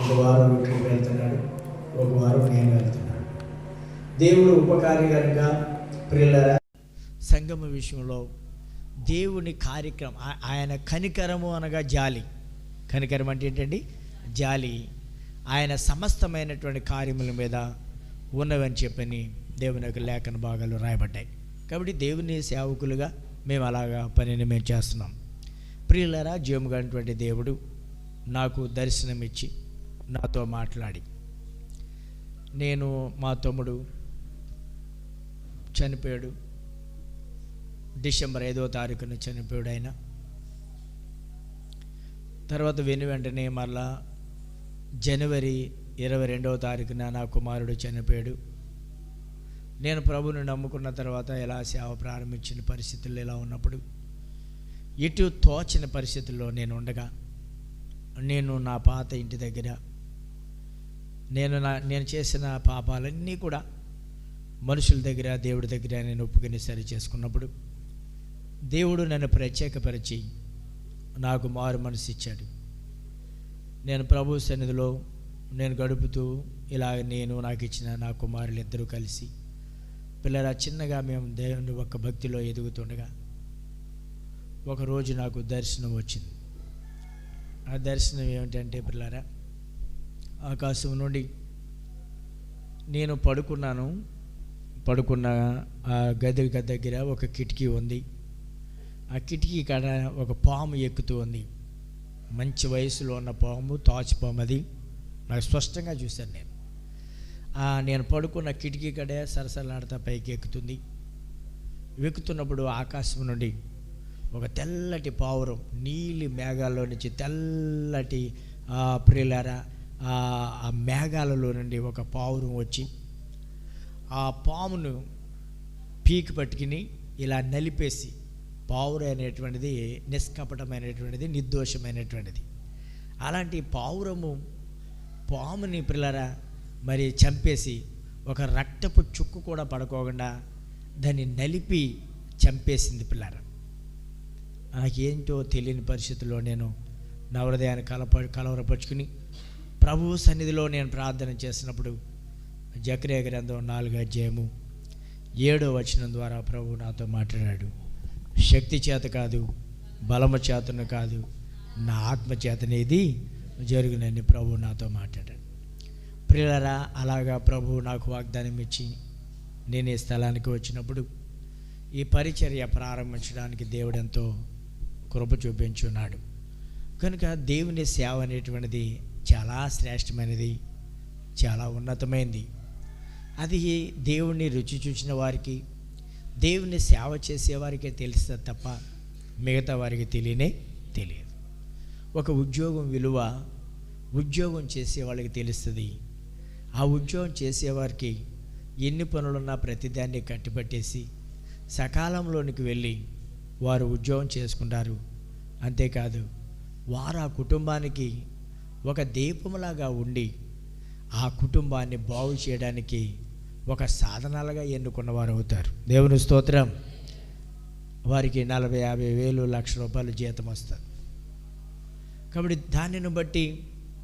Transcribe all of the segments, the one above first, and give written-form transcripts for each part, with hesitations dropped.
ఒక వారం విక్రమ్ వెళ్తున్నాడు, ఒక వారం నేను వెళ్తున్నాను. దేవుడు ఉపకారి కనుక ప్రియులారా, సంగమ విషయంలో దేవుని కార్యక్రమం, ఆయన కనికరము అనగా జాలి. కనికరం అంటే ఏంటండి? జాలి. ఆయన సమస్తమైనటువంటి కార్యముల మీద ఉన్నవని చెప్పని దేవుని యొక్క లేఖన భాగాలు రాయబడ్డాయి. కాబట్టి దేవుని సేవకులుగా మేము అలాగా పనిని మేము చేస్తున్నాం. ప్రియులారా, జీవముగలటువంటి దేవుడు నాకు దర్శనమిచ్చి నాతో మాట్లాడి, నేను మా తమ్ముడు చనిపోయాడు, డిసెంబర్ 5వ తారీఖున చనిపోయాడు. ఆయన తర్వాత వెంటనే మరలా జనవరి 22వ తారీఖున నా కుమారుడు చనిపోయాడు. నేను ప్రభువుని నమ్ముకున్న తర్వాత ఇలా సేవ ప్రారంభించిన పరిస్థితుల్లో ఇలా ఉన్నప్పుడు ఎటు తోచిన పరిస్థితుల్లో నేను ఉండగా, నేను నా పాత ఇంటి దగ్గర నేను చేసిన పాపాలన్నీ కూడా మనుషుల దగ్గర దేవుడి దగ్గర నేను ఒప్పుకొని సరి చేసుకున్నప్పుడు దేవుడు నన్ను ప్రత్యేకపరిచి నాకు మారు మనసు ఇచ్చాడు. నేను ప్రభు సన్నిధిలో నేను గడుపుతూ ఇలా నాకు ఇచ్చిన నా కుమారులు ఇద్దరూ కలిసి పిల్లరా చిన్నగా మేము దేవుని ఒక భక్తిలో ఎదుగుతుండగా ఒకరోజు నాకు దర్శనం వచ్చింది. ఆ దర్శనం ఏమిటంటే పిల్లరా, ఆకాశం నుండి నేను పడుకున్న ఆ గది దగ్గర ఒక కిటికీ ఉంది. ఆ కిటికీ కాడ ఒక పాము ఎక్కుతూ ఉంది. మంచి వయసులో ఉన్న పాము, తాచుపాము. అది నాకు స్పష్టంగా చూశాను. నేను పడుకున్న కిటికీ కడే సరసలాడతా పైకి ఎక్కుతుంది. ఎక్కుతున్నప్పుడు ఆకాశం నుండి ఒక తెల్లటి పావురం నీలి మేఘాల్లో నుంచి తెల్లటి ప్రియులారా ఆ మేఘాలలో నుండి ఒక పావురం వచ్చి ఆ పామును పీకి పట్టుకుని ఇలా నలిపేసి, పావురం అనేటువంటిది నిష్కపటమైనటువంటిది, నిర్దోషమైనటువంటిది. అలాంటి పాముని పిల్లరా మరి చంపేసి ఒక రక్తపు చుక్కు కూడా పడుకోకుండా దాన్ని నలిపి చంపేసింది పిల్లరా. నాకేంటో తెలియని పరిస్థితుల్లో నేను నా హృదయాన్ని కలవరపరుచుకుని ప్రభువు సన్నిధిలో నేను ప్రార్థన చేసినప్పుడు జకర్యా గ్రంథం 4వ అధ్యాయము 7వ వచనం ద్వారా ప్రభువు నాతో మాట్లాడాడు. శక్తి చేత కాదు, బలము చేతను కాదు, నా ఆత్మ చేతనేది జరుగునని ప్రభువు నాతో మాట్లాడాడు. ప్రియులారా, అలాగా ప్రభువు నాకు వాగ్దానం ఇచ్చి నేను ఈ స్థలానికి వచ్చినప్పుడు ఈ పరిచర్య ప్రారంభించడానికి దేవుడు ఎంతో కృప చూపించున్నాడు. కనుక దేవుని సేవ అనేటువంటిది చాలా శ్రేష్టమైనది, చాలా ఉన్నతమైనది. అది దేవుణ్ణి రుచి చూసిన వారికి, దేవుని సేవ చేసేవారికే తెలుస్తుంది తప్ప మిగతా వారికి తెలియదు. ఒక ఉద్యోగం విలువ ఉద్యోగం చేసే వాళ్ళకి తెలుస్తుంది. ఆ ఉద్యోగం చేసేవారికి ఎన్ని పనులున్నా ప్రతిదాన్ని కట్టిపట్టేసి సకాలంలోనికి వెళ్ళి వారు ఉద్యోగం చేసుకుంటారు. అంతేకాదు, వారు ఆ కుటుంబానికి ఒక దీపంలాగా ఉండి ఆ కుటుంబాన్ని బాగు చేయడానికి ఒక సాధనాలుగా ఎన్నుకున్నవారు అవుతారు. దేవుని స్తోత్రం. వారికి 40,000-50,000 లక్ష రూపాయలు జీతం వస్తుంది. కాబట్టి దానిని బట్టి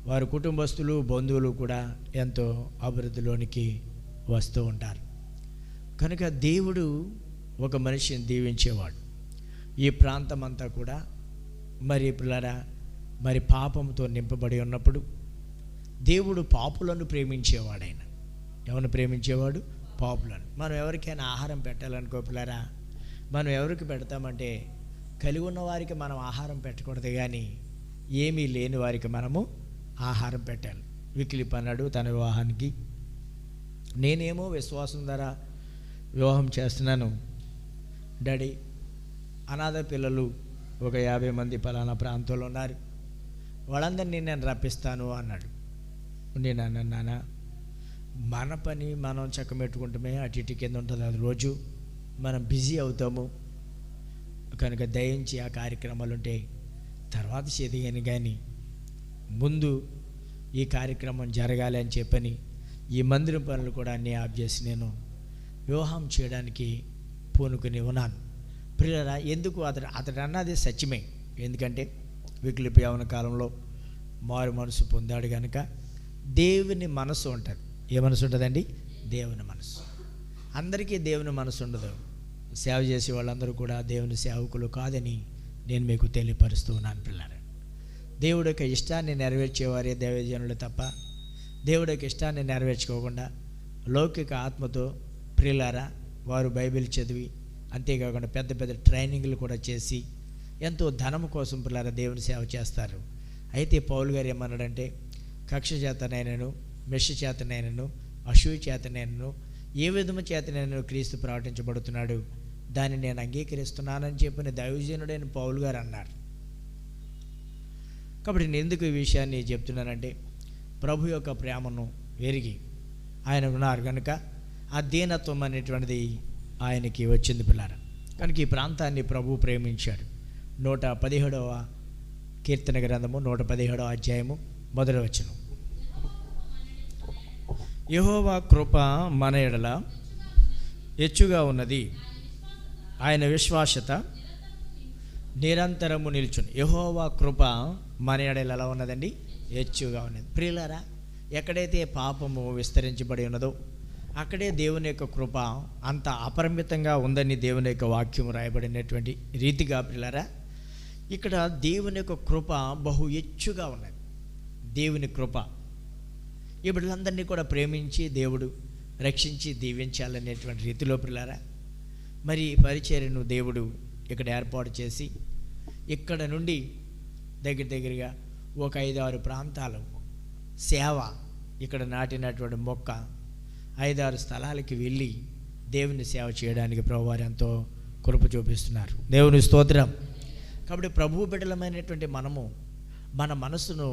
వారి కుటుంబస్తులు, బంధువులు కూడా ఎంతో అభివృద్ధిలోనికి వస్తూ ఉంటారు. కనుక దేవుడు ఒక మనిషిని దీవించేవాడు. ఈ ప్రాంతం అంతా కూడా మరి పిల్లరా మరి పాపంతో నింపబడి ఉన్నప్పుడు దేవుడు పాపులను ప్రేమించేవాడు. ఆయన ఎవరిని ప్రేమించేవాడు? పాపులను. మనం ఎవరికైనా ఆహారం పెట్టాలనుకో పిల్లరా, మనం ఎవరికి పెడతామంటే కలిగి ఉన్న వారికి మనం ఆహారం పెట్టకూడదు, కానీ ఏమీ లేని వారికి మనము ఆహారం పెట్టాలి. విక్లిప్ అన్నాడు తన వివాహానికి, నేనేమో విశ్వాసం ద్వారా వివాహం చేస్తున్నాను డాడీ, అనాథ పిల్లలు ఒక 50 మంది పలానా ప్రాంతంలో ఉన్నారు, వాళ్ళందరినీ నేను రప్పిస్తాను అన్నాడు. నేను అన్నాను, నాన్న మన పని మనం చక్కబెట్టుకుంటామే, అటు ఇటు కింద ఉంటుంది, అది రోజు మనం బిజీ అవుతాము. కనుక దయించి ఆ కార్యక్రమాలు ఉంటే తర్వాత చేదిగాని, కానీ ముందు ఈ కార్యక్రమం జరగాలి అని చెప్పని ఈ మందిరం పనులు కూడా అన్నీ ఆఫ్ చేసి నేను వివాహం చేయడానికి పూనుకుని ఉన్నాను. ప్రియులారా, ఎందుకు అతడు అన్నది సత్యమే. ఎందుకంటే విక్లిప్ యవ్వన కాలంలో మారు మనసు పొందాడు కనుక దేవుని మనసు ఉంటుంది. ఏ మనసు ఉంటుందండి? దేవుని మనసు. అందరికీ దేవుని మనసు ఉండదు. సేవ చేసే వాళ్ళందరూ కూడా దేవుని సేవకులు కాదని నేను మీకు తెలియపరుస్తూ ఉన్నాను పిల్లలు. దేవుడి యొక్క ఇష్టాన్ని నెరవేర్చేవారే దైవజనులు తప్ప దేవుడి యొక్క ఇష్టాన్ని నెరవేర్చుకోకుండా లౌకిక ఆత్మతో ప్రియులారా వారు బైబిల్ చదివి, అంతేకాకుండా పెద్ద పెద్ద ట్రైనింగ్లు కూడా చేసి ఎంతో ధనము కోసం పిల్లల దేవుని సేవ చేస్తారు. అయితే పౌలు గారు ఏమన్నాడంటే, కక్ష చేతనైనను, మెష చేతనైనను, అసూయ చేతనైనను, ఏ విధము చేతనైనను క్రీస్తు ప్రకటించబడుతున్నాడు, దాన్ని నేను అంగీకరిస్తున్నానని చెప్పిన దైవజనుడైన పౌలు గారు అన్నారు. కాబట్టి నేను ఎందుకు ఈ విషయాన్ని చెప్తున్నానంటే, ప్రభు యొక్క ప్రేమను ఎరిగి ఆయన ఉన్నారు కనుక ఆ దీనత్వం అనేటువంటిది ఆయనకి వచ్చింది పిల్లారా. కనుక ఈ ప్రాంతాన్ని ప్రభు ప్రేమించాడు. 117వ కీర్తన గ్రంథము 117వ అధ్యాయము 1వ వచనం. యెహోవా కృప మన ఎడల హెచ్చుగా ఉన్నది, ఆయన విశ్వాసత నిరంతరము నిల్చును. యెహోవా కృప మన ఎడల ఎలా ఉన్నదండి? హెచ్చుగా ఉన్నది. ప్రియులారా, ఎక్కడైతే పాపము విస్తరించబడి ఉన్నదో అక్కడే దేవుని యొక్క కృప అంత అపరిమితంగా ఉందని దేవుని యొక్క వాక్యం రాయబడినటువంటి రీతిగా ప్రియులారా, ఇక్కడ దేవుని యొక్క కృప బహు హెచ్చుగా ఉన్నది. దేవుని కృప ఈ బిడ్డలందరినీ కూడా ప్రేమించి దేవుడు రక్షించి దీవించాలనేటువంటి రీతిలో ప్రియులారా, మరి పరిచర్యను దేవుడు ఇక్కడ ఏర్పాటు చేసి ఇక్కడ నుండి దగ్గరగా ఒక 5-6 ప్రాంతాలు సేవ, ఇక్కడ నాటినటువంటి మొక్క 5-6 స్థలాలకి వెళ్ళి దేవుని సేవ చేయడానికి ప్రభువారు ఎంతో కృప చూపిస్తున్నారు. దేవుని స్తోత్రం. కాబట్టి ప్రభువు బిడ్డలమైనటువంటి మనము మన మనసును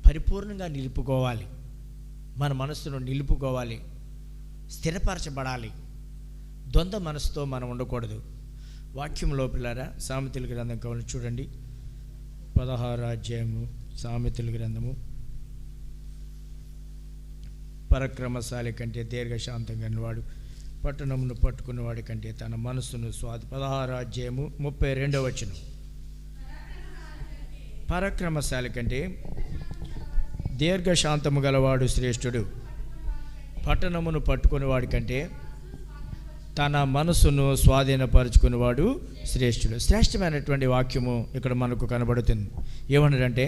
పరిపూర్ణంగా నిలుపుకోవాలి. మన మనసును నిలుపుకోవాలి, స్థిరపరచబడాలి. ద్వంద్వ మనసుతో మనం ఉండకూడదు. వాక్యంలో పిల్లారా, సామెతల గ్రంథం కావాలి చూడండి, 16వ అధ్యాయము సామెతల గ్రంథము. పరక్రమశాలి కంటే దీర్ఘశాంతంగా వాడు పట్టణమును పట్టుకున్నవాడి కంటే తన మనస్సును 16వ అధ్యాయము 32వ వచనం. పరక్రమశాలి కంటే దీర్ఘశాంతము గలవాడు శ్రేష్ఠుడు, పట్టణమును పట్టుకునేవాడి కంటే తన మనసును స్వాధీనపరుచుకునేవాడు శ్రేష్ఠుడు. శ్రేష్టమైనటువంటి వాక్యము ఇక్కడ మనకు కనబడుతుంది. ఏమన్నాడంటే,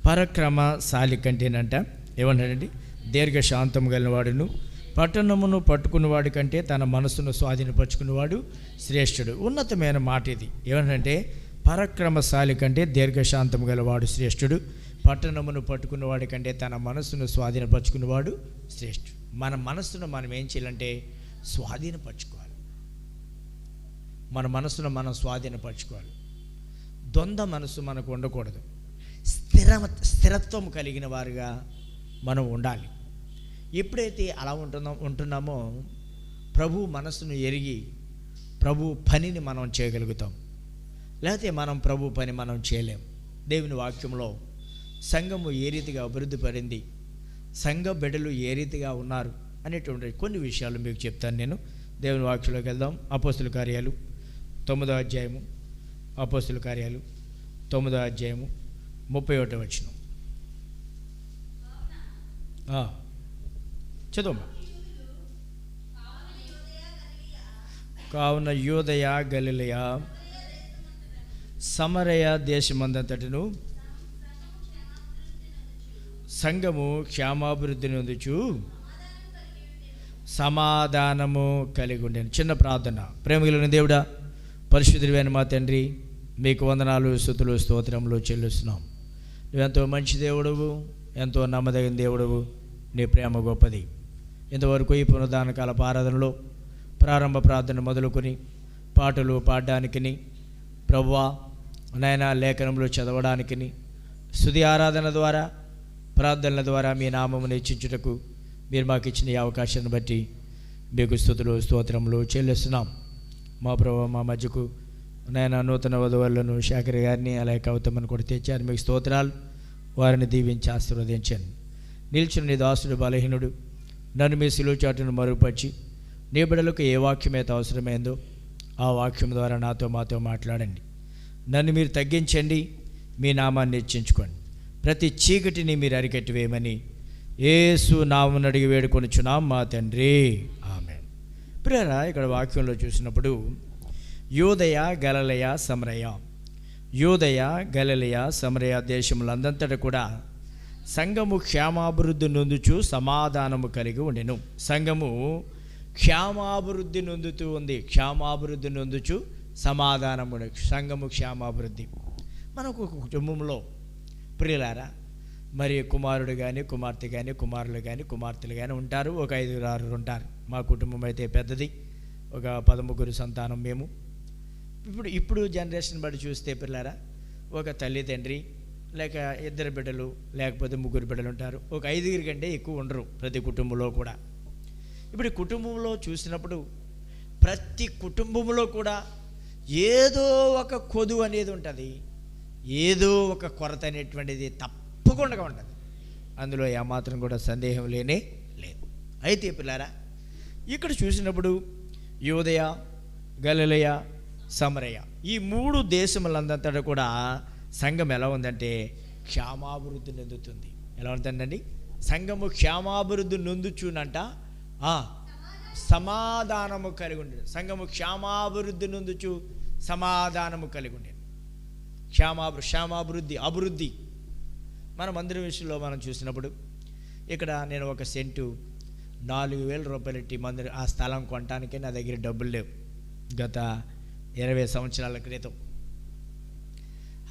పరక్రమశాలి కంటేనంట ఏమన్నాడండి? దీర్ఘశాంతము గలవాడును, పట్టణమును పట్టుకునేవాడి కంటే తన మనసును స్వాధీనపరుచుకునేవాడు శ్రేష్ఠుడు. ఉన్నతమైన మాట ఇది. ఏమనంటే, పరక్రమశాలి కంటే దీర్ఘశాంతము గలవాడు శ్రేష్ఠుడు, పట్టణమును పట్టుకున్నవాడి కంటే తన మనస్సును స్వాధీనపరుచుకునేవాడు శ్రేష్ఠుడు. మన మనస్సును మనం ఏం చేయాలంటే స్వాధీనపరచుకోవాలి. మన మనస్సును మనం స్వాధీనపరచుకోవాలి. ద్వంద్వ మనస్సు మనకు ఉండకూడదు. స్థిరత్వం కలిగిన వారుగా మనం ఉండాలి. ఎప్పుడైతే అలా ఉంటున్నామో ప్రభు మనస్సును ఎరిగి ప్రభు పనిని మనం చేయగలుగుతాం. లేకపోతే మనం ప్రభు పని మనం చేయలేం. దేవుని వాక్యంలో సంఘము ఏ రీతిగా అభివృద్ధి పడింది, సంఘ బిడ్డలు ఏ రీతిగా ఉన్నారు అనేటువంటి కొన్ని విషయాలు మీకు చెప్తాను నేను. దేవుని వాక్యంలోకి వెళ్దాం. అపోస్తుల కార్యాలు 9వ అధ్యాయము, అపోస్తుల కార్యాలు 9వ అధ్యాయము 31వ వచనం. చదువు. కావున యూదయ, గలిలయ, సమరయ దేశమందంతటను సంఘము క్షేమాభివృద్ధిని పొందుచు సమాధానము కలిగి ఉండేను. చిన్న ప్రార్థన. ప్రేమగలిగిన దేవుడా, పరిశుద్ధుడైన మా తండ్రి, మీకు వందనాలు, స్తుతులు, స్తోత్రములు చెల్లిస్తున్నాం. నువ్వెంతో మంచి దేవుడవు, ఎంతో నమ్మదగిన దేవుడవు. నీ ప్రేమ గొప్పది. ఇంతవరకు ఈ పునరుద్ధాన కాలపు ఆరాధనలో ప్రారంభ ప్రార్థన మొదలుకొని పాటలు పాడడానికిని, ప్రభువా నాయన లేఖనంలో చదవడానికిని, స్తుతి ఆరాధన ద్వారా ప్రార్థనల ద్వారా మీ నామమును హెచ్చించుటకు మీరు మాకు ఇచ్చిన ఈ అవకాశాన్ని బట్టి మీకు స్తుతులు, స్తోత్రములు చెల్లిస్తున్నాం. మా ప్రభువా, మా మధ్యకు నాయన నూతన వధువులను శేఖర్ గారిని అలాగే కవితమ్మను కూడా తెచ్చారు. మీకు స్తోత్రాలు. వారిని దీవించి ఆశీర్వదించండి. నిలిచిన నీ దాసుడు బలహీనుడు, నన్ను మీ సిలువ చాటును మరుగుపరిచి నీ బిడ్డలకు ఏ వాక్యమైతే అవసరమైందో ఆ వాక్యం ద్వారా నాతో మాతో మాట్లాడండి. నన్ను మీరు తగ్గించండి, మీ నామాన్ని హెచ్చించుకోండి. ప్రతి చీకటిని మీరు అరికట్టివేయమని యేసు నామమున అడిగి వేడుకొనుచున్నాం మా తండ్రి, ఆమేన్. ప్రియరా, ఇక్కడ వాక్యంలో చూసినప్పుడు యూదయ, గలిలయ, సమరయ, యూదయ, గలిలయ, సమరయ దేశములందంతటా కూడా సంఘము క్షేమాభివృద్ధి నొందుచు సమాధానము కలిగి ఉండెను. సంఘము క్షేమాభివృద్ధి నొందుతూ ఉంది. క్షేమాభివృద్ధి నొందుచు సమాధానము. సంఘము క్షేమాభివృద్ధి. మనకు ఒక కుటుంబంలో ప్రియులారా, మరి కుమారుడు కానీ, కుమార్తె కానీ, కుమారులు కానీ, కుమార్తెలు కానీ ఉంటారు. ఒక 5-6 ఉంటారు. మా కుటుంబం అయితే పెద్దది, ఒక 13 సంతానం మేము. ఇప్పుడు జనరేషన్ బట్టి చూస్తే పిల్లారా, ఒక తల్లి తండ్రి, లేక 2 బిడ్డలు, లేకపోతే 3 బిడ్డలు ఉంటారు. ఒక 5 కంటే ఎక్కువ ఉండరు ప్రతి కుటుంబంలో కూడా. ఇప్పుడు కుటుంబంలో చూసినప్పుడు ప్రతి కుటుంబంలో కూడా ఏదో ఒక కొదువు అనేది ఉంటుంది, ఏదో ఒక కొరత అనేటువంటిది తప్పకుండా ఉంటుంది. అందులో ఏమాత్రం కూడా సందేహం లేనే లేదు. అయితే పిల్లారా, ఇక్కడ చూసినప్పుడు యూదయ, గలిలయ, సమరయ ఈ 3 దేశములందంతటా కూడా సంఘం ఎలా ఉందంటే క్షేమాభివృద్ధి నొందుతుంది. ఎలా ఉంటుందండి? సంఘము క్షేమాభివృద్ధి నొందుచునంట సమాధానము కలిగి ఉండేది. సంఘము క్షేమాభివృద్ధి నొందుచు సమాధానము కలిగి ఉండేది. క్షేమాభివృద్ధి, అభివృద్ధి. మన మందిరం విషయంలో మనం చూసినప్పుడు ఇక్కడ నేను ఒక సెంటు 4,000 రూపాయలు ఇట్టి మందిరం ఆ స్థలం కొనటానికే నా దగ్గర డబ్బులు లేవు గత 20 సంవత్సరాల క్రితం.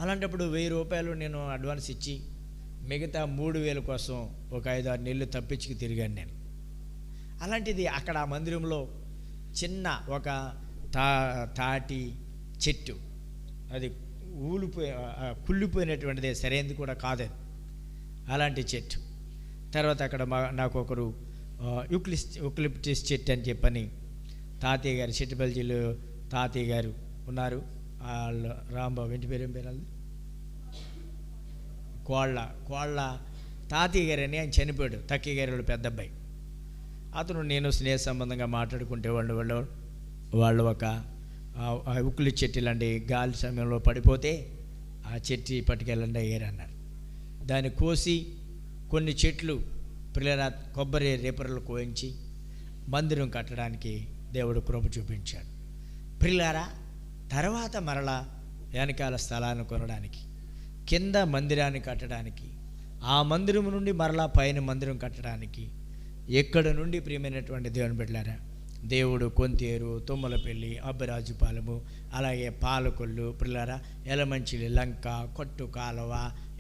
అలాంటప్పుడు 1,000 రూపాయలు నేను అడ్వాన్స్ ఇచ్చి మిగతా 3,000 కోసం ఒక 5-6 నెలలు తప్పించుకు తిరిగాను నేను. అలాంటిది అక్కడ ఆ మందిరంలో చిన్న ఒక తాటి చెట్టు, అది కుళ్ళిపోయినటువంటిదే, సరైనది కూడా కాదు అలాంటి చెట్టు. తర్వాత అక్కడ నాకు ఒకరు యూక్లిప్టస్ చెట్టు అని చెప్పని తాతయ్య గారు, చిట్టుపల్లిలో తాతయ్య గారు ఉన్నారు. వాళ్ళు రాంబాబు, ఇంటి పేరు ఏం పేరు అది, కోళ్ళ తాతయ్య గారు అని ఆయన చనిపోయాడు. తక్కయ్య గారు వాళ్ళు పెద్ద అబ్బాయి. అతను నేను స్నేహ సంబంధంగా మాట్లాడుకుంటే వాళ్ళు ఒక ఉక్కులి చెట్టు ఇలాంటి గాలి సమయంలో పడిపోతే ఆ చెట్టు పట్టుకెళ్ళండి అయ్యారు అన్నారు. దాన్ని కోసి కొన్ని చెట్లు పిల్లల కొబ్బరి రేపర్లు కోయించి మందిరం కట్టడానికి దేవుడు కృప చూపించాడు. ప్రియులారా, తర్వాత మరలా వెనకాల స్థలాన్ని కొనడానికి, కింద మందిరాన్ని కట్టడానికి, ఆ మందిరం నుండి మరలా పైన మందిరం కట్టడానికి, ఎక్కడ నుండి ప్రియమైనటువంటి దేవుని బిడ్డలారా, దేవుడు కొంతేరు, తుమ్మలపల్లి, అబ్బరాజుపాలెము, అలాగే పాలకొల్లు, పిల్లారా ఎలమంచిలి, లంక, కొట్టు కాలువ,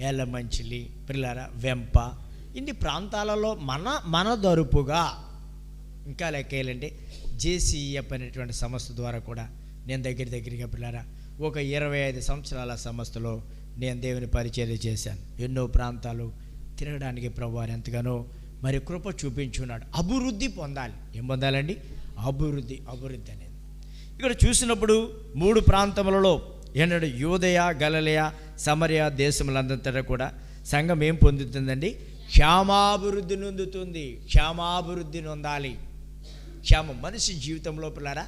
ఎలమంచిలి, పిల్లారా వెంప, ఇన్ని ప్రాంతాలలో మన దరుపుగా ఇంకా లెక్కేయాలంటే జేసీఎఫ్ అనేటువంటి సంస్థ ద్వారా కూడా నేను దగ్గరగా పిల్లారా ఒక 25 సంవత్సరాల సంస్థలో నేను దేవుని పరిచర్య చేశాను. ఎన్నో ప్రాంతాలు తిరగడానికి ప్రభువారు ఎంతగానో మరి కృప చూపించున్నాడు. అభివృద్ధి పొందాలి. ఏం పొందాలండి? అభివృద్ధి అనేది. ఇక్కడ చూసినప్పుడు 3 ప్రాంతములలో ఏంటంటే యూదయ, గలిలయ, సమరయ దేశములందంతటా కూడా సంఘం ఏం పొందుతుందండి? క్షేమాభివృద్ధి నొందుతుంది. క్షేమాభివృద్ధి నొందాలి. క్షేమం మనిషి జీవితంలో పిల్లారా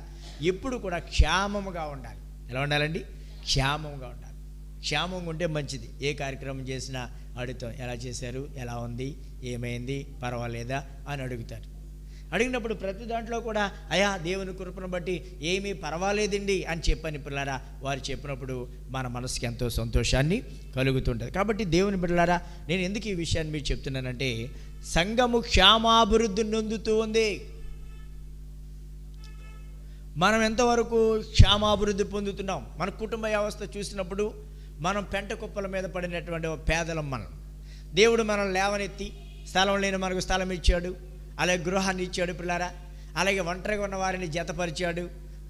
ఎప్పుడు కూడా క్షేమముగా ఉండాలి. ఎలా ఉండాలండి? క్షేమంగా ఉండాలి. క్షేమంగా ఉంటే మంచిది. ఏ కార్యక్రమం చేసినా అడుగుతాం, ఎలా చేశారు, ఎలా ఉంది, ఏమైంది, పర్వాలేదా అని అడుగుతారు. అడిగినప్పుడు ప్రతి దాంట్లో కూడా అయా దేవుని కృపను బట్టి ఏమీ పర్వాలేదండి అని చెప్పని పిల్లారా వారు చెప్పినప్పుడు మన మనసుకి ఎంతో సంతోషాన్ని కలుగుతుంటుంది. కాబట్టి దేవుని బిడ్డలారా, నేను ఎందుకు ఈ విషయాన్ని మీకు చెప్తున్నానంటే సంఘము క్షేమాభివృద్ధి నొందుతూ ఉంది. మనం ఎంతవరకు క్షేమాభివృద్ధి పొందుతున్నాం? మన కుటుంబ వ్యవస్థ చూసినప్పుడు మనం పెంట కుప్పల మీద పడినటువంటి పేదలం. మనం దేవుడు మనల్ని లేవనెత్తి స్థలం లేని మనకు స్థలం ఇచ్చాడు, అలాగే గృహాన్ని ఇచ్చాడు పిల్లారా, అలాగే ఒంటరిగా ఉన్న వారిని జతపరిచాడు,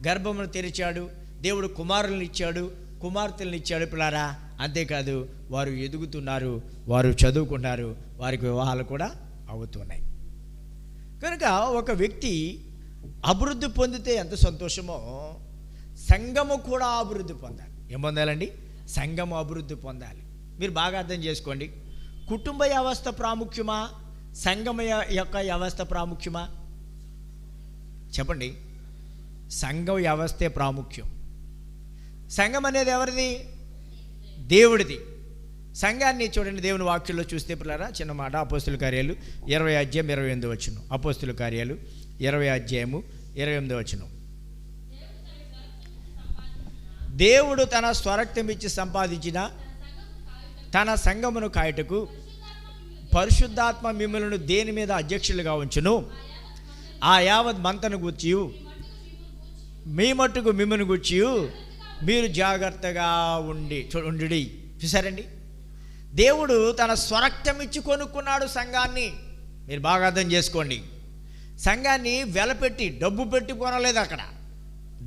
గర్భమును తెరిచాడు, దేవుడు కుమారులను ఇచ్చాడు, కుమార్తెలను ఇచ్చాడు పిల్లారా. అంతేకాదు వారు ఎదుగుతున్నారు, వారు చదువుకున్నారు, వారికి వివాహాలు కూడా అవుతున్నాయి. కనుక ఒక వ్యక్తి అభివృద్ధి పొందితే ఎంత సంతోషమో సంఘము కూడా అభివృద్ధి పొందాలి. ఏం పొందాలండి? సంఘము అభివృద్ధి పొందాలి. మీరు బాగా అర్థం చేసుకోండి. కుటుంబ వ్యవస్థ ప్రాముఖ్యమా, సంఘం యొక్క వ్యవస్థ ప్రాముఖ్యమా? చెప్పండి. సంఘ వ్యవస్థే ప్రాముఖ్యం. సంఘం అనేది ఎవరిది? దేవుడిది. సంఘాన్ని చూడండి, దేవుని వాక్యంలో చూస్తే పిల్లరా చిన్న మాట, అపోస్తుల కార్యాలు 20:28 అపోస్తుల కార్యాలు 20:28 దేవుడు తన స్వరక్తం ఇచ్చి సంపాదించిన తన సంఘమును కాయటకు పరిశుద్ధాత్మ మిమ్మల్ని దేని మీద అధ్యక్షులుగా ఉంచును, ఆ యావత్ మంతను గూర్చి మీ మట్టుకు మిమ్మల్ని గూర్చి మీరు జాగ్రత్తగా ఉండి. చూసారండి, దేవుడు తన స్వరక్తం ఇచ్చి కొనుక్కున్నాడు సంఘాన్ని. మీరు బాగా అర్థం చేసుకోండి. సంఘాన్ని వెలపెట్టి డబ్బు పెట్టి కొనలేదు, అక్కడ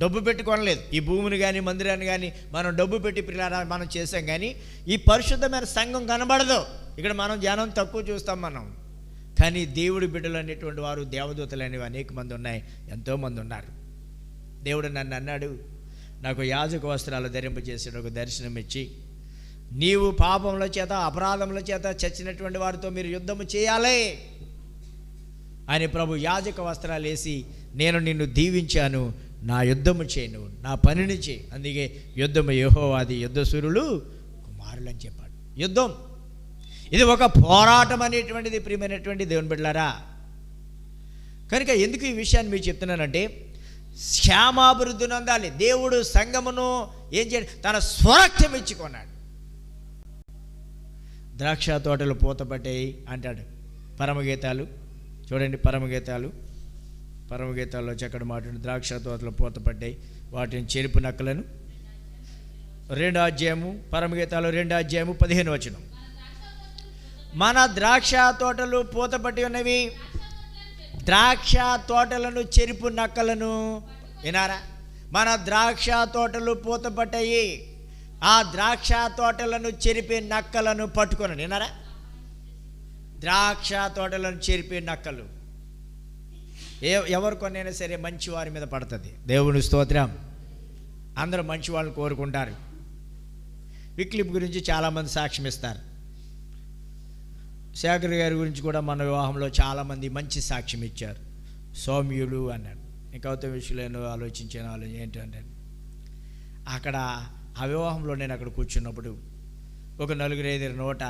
డబ్బు పెట్టి కొనలేదు. ఈ భూమిని కానీ మందిరాన్ని కానీ మనం డబ్బు పెట్టి పిల్లరా మనం చేసాం, కానీ ఈ పరిశుద్ధమైన సంఘం కనబడదు. ఇక్కడ మనం జనం తక్కువ చూస్తాం మనం, కానీ దేవుడి బిడ్డలు అనేటువంటి వారు, దేవదూతలు అనేవి అనేక మంది ఉన్నాయి, ఎంతోమంది ఉన్నారు. దేవుడు నన్ను అన్నాడు, నాకు యాజక వస్త్రాలు ధరింపజేసాడు, ఒక దర్శనం ఇచ్చి, నీవు పాపముల చేత అపరాధముల చేత చచ్చినటువంటి వారితో మీరు యుద్ధము చేయాలి అని ప్రభు యాజక వస్త్రాలు వేసి, నేను నిన్ను దీవించాను, నా యుద్ధము చేయను, నా పనిని చేయి, అందుకే యుద్ధము యెహోవాది, యుద్ధశూరులు కుమారులు అని చెప్పాడు. యుద్ధం ఇది ఒక పోరాటం అనేటువంటిది ప్రియమైనటువంటి దేవుని బిడ్డలారా. కనుక ఎందుకు ఈ విషయాన్ని మీకు చెప్తున్నానంటే, క్షేమాభివృద్ధి నొందాలి. దేవుడు సంఘమును ఏం చేయాలి, తన స్వరక్తం ఇచ్చి కొన్నాడు. ద్రాక్ష తోటలు పూతపడ్డాయి అంటాడు పరమగీతాలు. చూడండి, పరమగీతాల్లో చక్కటి మాట, ద్రాక్ష తోటలు పూతపడ్డాయి, వాటిని చెరుపు నక్కలను 2వ అధ్యాయము పరమగీతాలు 2వ అధ్యాయము 15 మన ద్రాక్ష తోటలు పూతపట్టి ఉన్నవి, ద్రాక్ష తోటలను చెరుపు నక్కలను, వినారా, మన ద్రాక్ష తోటలు పూతపట్టాయి, ఆ ద్రాక్ష తోటలను చెరిపే నక్కలను పట్టుకొని, వినారా, ద్రాక్ష తోటలను చెరిపే నక్కలు ఎవరు కొనైనా సరే మంచి వారి మీద పడుతుంది. దేవుని స్తోత్రం. అందరూ మంచి వాళ్ళని కోరుకుంటారు. విక్లిప్ గురించి చాలామంది సాక్ష్యం ఇస్తారు. శేఖర్ గారి గురించి కూడా మన వివాహంలో చాలామంది మంచి సాక్ష్యం ఇచ్చారు. సౌమ్యులు అన్నాడు. ఇంకా అవుతాం విషయంలో ఆలోచించాను ఏంటంటే, అక్కడ ఆ వివాహంలో నేను అక్కడ కూర్చున్నప్పుడు ఒక 4-5 నోట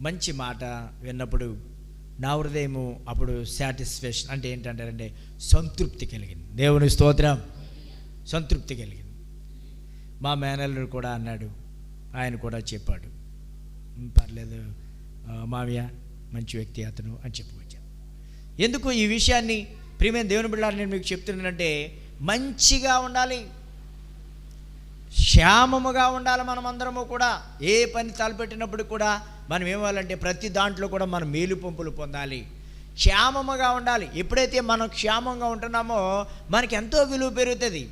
మంచి మాట విన్నప్పుడు నా హృదయము అప్పుడు సాటిస్ఫాక్షన్ అంటే ఏంటంటే సంతృప్తి కలిగింది. దేవుని స్తోత్రం. సంతృప్తి కలిగింది. మా మేనల్లుడు కూడా అన్నాడు, ఆయన కూడా చెప్పాడు, పర్లేదు మావయ్య మంచి వ్యక్తి అతను అని చెప్పుకొచ్చాను. ఎందుకు ఈ విషయాన్ని ప్రియమైన దేవుని బిడ్డలారా నేను మీకు చెప్తున్నానంటే, మంచిగా ఉండాలి, క్షేమముగా ఉండాలి. మనం అందరము కూడా ఏ పని తలపెట్టినప్పుడు కూడా మనం ఏమవ్వాలంటే ప్రతి దాంట్లో కూడా మనం మేలు పంపులు పొందాలి, క్షేమముగా ఉండాలి. ఎప్పుడైతే మనం క్షేమంగా ఉంటున్నామో మనకి ఎంతో విలువ పెరుగుతుంది,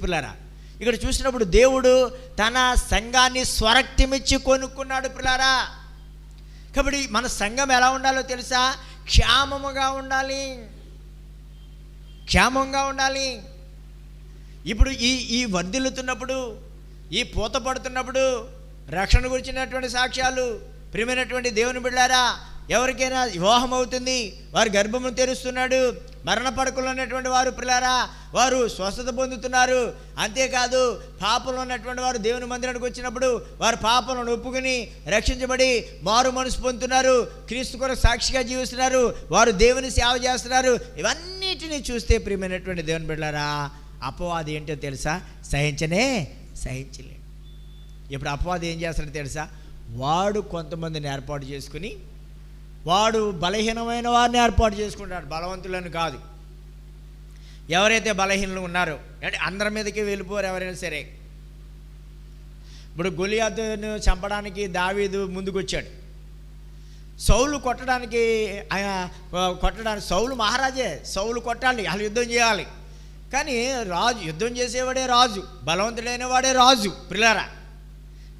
పిల్లారా. ఇక్కడ చూసినప్పుడు దేవుడు తన సంఘాన్ని స్వరక్తమిచ్చి కొనుక్కున్నాడు పిల్లారా. కాబట్టి మన సంఘం ఎలా ఉండాలో తెలుసా? క్షేమముగా ఉండాలి. ఇప్పుడు ఈ వర్ధిల్లుతున్నప్పుడు, ఈ పూత పడుతున్నప్పుడు రక్షణ గురించినటువంటి సాక్ష్యాలు ప్రియమైనటువంటి దేవుని బిడ్డలారా, ఎవరికైనా వివాహం అవుతుంది, వారి గర్భము తెరుస్తున్నాడు, మరణ పడకలు ఉన్నటువంటి వారు పిల్లారా వారు స్వస్థత పొందుతున్నారు. అంతేకాదు పాపంలో ఉన్నటువంటి వారు దేవుని మందిరానికి వచ్చినప్పుడు వారు పాపలను ఒప్పుకుని రక్షించబడి మారు మనసు పొందుతున్నారు, క్రీస్తు కొరకు సాక్షిగా జీవిస్తున్నారు, వారు దేవుని సేవ చేస్తున్నారు. ఇవన్నిటిని చూస్తే ప్రియమైనటువంటి దేవుని బిడ్డలారా, అపవాది ఏంటో తెలుసా? సహించలేడు. ఇప్పుడు అపవాది ఏం చేస్తాడో తెలుసా? వాడు కొంతమందిని ఏర్పాటు చేసుకుని వాడు బలహీనమైన వారిని ఏర్పాటు చేసుకుంటాడు, బలవంతులను కాదు. ఎవరైతే బలహీనలు ఉన్నారో అంటే అందరి మీదకి వెళ్ళిపోరు ఎవరైనా సరే. ఇప్పుడు గొలియాతును చంపడానికి దావీదు ముందుకు వచ్చాడు. సౌలు కొట్టడానికి సౌలు మహారాజే, సౌలు కొట్టాలి, వాళ్ళు యుద్ధం చేయాలి. కానీ రాజు యుద్ధం చేసేవాడే రాజు, బలవంతుడైన వాడే రాజు. పిల్లరా,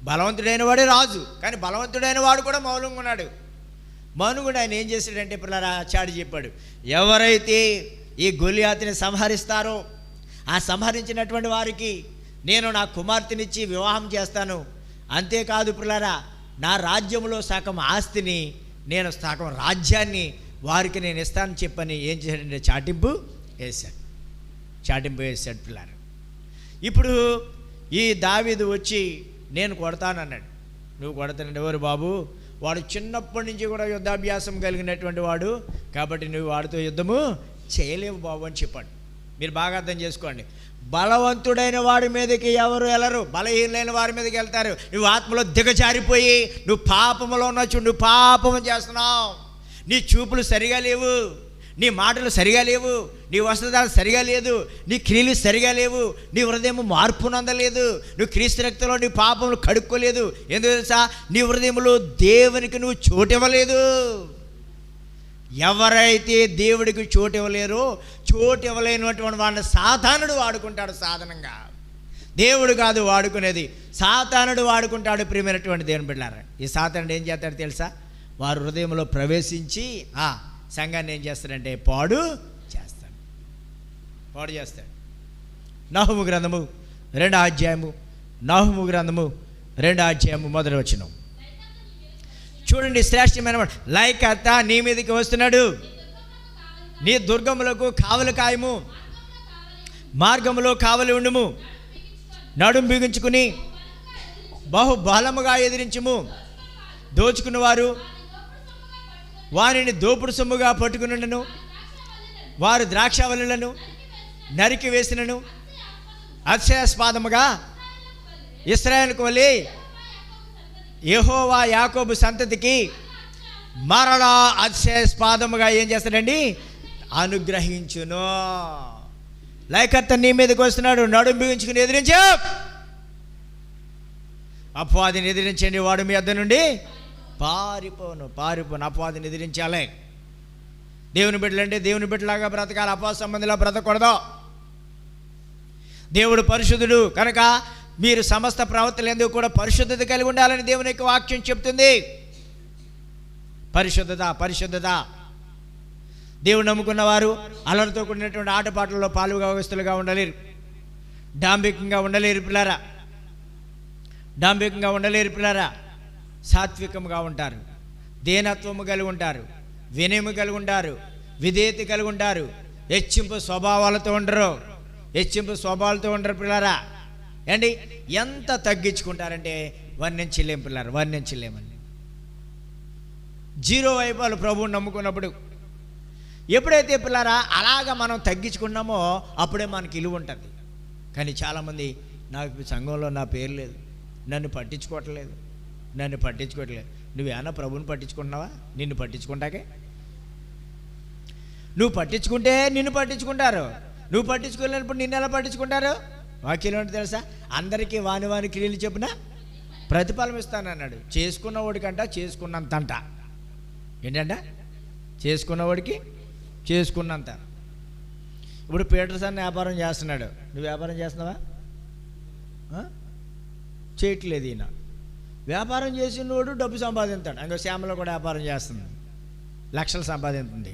బలవంతుడైన వాడే రాజు, కానీ బలవంతుడైన వాడు కూడా మౌనంగా ఉన్నాడు. మనుగుడు ఆయన ఏం చేశాడంటే పిల్లరా చాటి చెప్పాడు, ఎవరైతే ఈ గొలియాతుని సంహరిస్తారో ఆ సంహరించినటువంటి వారికి నేను నా కుమార్తెనిచ్చి వివాహం చేస్తాను. అంతేకాదు పిల్లరా, నా రాజ్యంలో సగం ఆస్తిని, నేను సగం రాజ్యాన్ని వారికి నేను ఇస్తానని చెప్పని ఏం చేశాడంటే చాటింపు వేశాడు పిల్లరా. ఇప్పుడు ఈ దావీదు వచ్చి నేను కొడతానన్నాడు. నువ్వు కొడతానంటే ఎవరు బాబు, వాడు చిన్నప్పటి నుంచి కూడా యుద్ధాభ్యాసం కలిగినటువంటి వాడు, కాబట్టి నువ్వు వాడితో యుద్ధము చేయలేవు బాబు అని చెప్పాడు. మీరు బాగా అర్థం చేసుకోండి. బలవంతుడైన వాడి మీదకి ఎవరు వెళ్ళరు, బలహీనైన వారి మీదకి వెళ్తారు. నువ్వు ఆత్మలో దిగజారిపోయి నువ్వు పాపములో ఉన్నచ్చు, నువ్వు పాపము చేస్తున్నావు, నీ చూపులు సరిగా లేవు, నీ మాటలు సరిగా లేవు, నీ వస్త్రధారణ సరిగా లేదు, నీ క్రియలు సరిగా లేవు, నీ హృదయం మార్పు నందలేదు, నువ్వు క్రీస్తు రక్తంలో నీ పాపములు కడుక్కోలేదు. ఎందుకు తెలుసా? నీ హృదయంలో దేవునికి నువ్వు చోటు ఇవ్వలేదు. ఎవరైతే దేవుడికి చోటు ఇవ్వలేరో, చోటు ఇవ్వలేనటువంటి వాడిని సాతానుడు వాడుకుంటాడు సాధనంగా. దేవుడు కాదు వాడుకునేది, సాతానుడు వాడుకుంటాడు. ప్రియమైనటువంటి దేవుని బిడ్డలారా, ఈ సాతానుడు ఏం చేస్తాడు తెలుసా? వారి హృదయంలో ప్రవేశించి సంఘాన్ని ఏం చేస్తాడంటే పాడు చేస్తాడు. నహుము గ్రంథము 2వ అధ్యాయము, నహుము గ్రంథము 2వ అధ్యాయము 1వ వచనం చూడండి. శ్రేష్టమైన లైకర్త నీ మీదకి వస్తున్నాడు, నీ దుర్గములకు కావలి కాయము, మార్గములో కావలి ఉండుము, నడుం బిగించుకుని బహుబలముగా ఎదిరించుము, దోచుకున్న వారు వారిని దోపుడు సొమ్ముగా పట్టుకునుండెను, వారు ద్రాక్షావల్లులను నరికి వేసినను, అతిశయాస్పదముగా ఇశ్రాయేలుకు వలె యెహోవా యాకోబు సంతతికి మరలా అతిశయాస్పదముగా ఏం చేస్తాడండి? అనుగ్రహించును. లైకర్త నీ మీదకి వస్తున్నాడు, నడుం బిగించుకుని ఎదిరించు, అపవాదిని ఎదిరించండి, వాడు మీ వద్ద నుండి పారిపోను. అపవాదిని ఎదిరించాలి. దేవుని బిడ్డలంటే దేవుని బిడ్డలాగా బ్రతకాలి, అపవాద సంబంధిలా బ్రతకూడదు. దేవుడు పరిశుద్ధుడు కనుక మీరు సమస్త ప్రవర్తనలు ఎందుకు కూడా పరిశుద్ధత కలిగి ఉండాలని దేవుని యొక్క వాక్యం చెప్తుంది. పరిశుద్ధత. దేవుడు నమ్ముకున్న వారు అల్లరితో కూడినటువంటి ఆటపాటల్లో పాలుగా ఉండలేరు, డాంబికంగా ఉండలేరు పిల్లరా. సాత్వికంగా ఉంటారు, దేనత్వము కలిగి ఉంటారు, వినయము కలిగి ఉంటారు, విధేయత కలిగి ఉంటారు, హెచ్చింపు స్వభావాలతో ఉండరు పిల్లరా. అండి ఎంత తగ్గించుకుంటారంటే వర్ణించలేం పిల్లలు, వర్ణించలేమండి. జీరో వైభవాలు ప్రభువుని నమ్ముకున్నప్పుడు ఎప్పుడైతే పిల్లరా అలాగా మనం తగ్గించుకున్నామో అప్పుడే మనకి విలువ ఉంటుంది. కానీ చాలామంది నాకు సంఘంలో నా పేరు లేదు, నన్ను పట్టించుకోవట్లేదు. నువ్వేమన్నా ప్రభువుని పట్టించుకుంటున్నావా? నిన్ను పట్టించుకుంటాకే. నువ్వు పట్టించుకుంటే నిన్ను పట్టించుకుంటారు, నువ్వు పట్టించుకోలేనప్పుడు నిన్ను ఎలా పట్టించుకుంటారు? వాక్యం ఏంటో తెలుసా? అందరికీ వాని క్రియలు చెప్పిన ప్రతిఫలం ఇస్తానన్నాడు. చేసుకున్నవాడికంట చేసుకున్నంతంట. ఏంటంట? చేసుకున్నవాడికి చేసుకున్నంత. ఇప్పుడు పీటర్సన్ వ్యాపారం చేస్తున్నాడు, నువ్వు వ్యాపారం చేస్తున్నావా? చేయట్లేదు. ఈయన వ్యాపారం చేసినోడు డబ్బు సంపాదిస్తాడు. ఇంకా శ్యామలో కూడా వ్యాపారం చేస్తుంది, లక్షలు సంపాదిస్తుంది.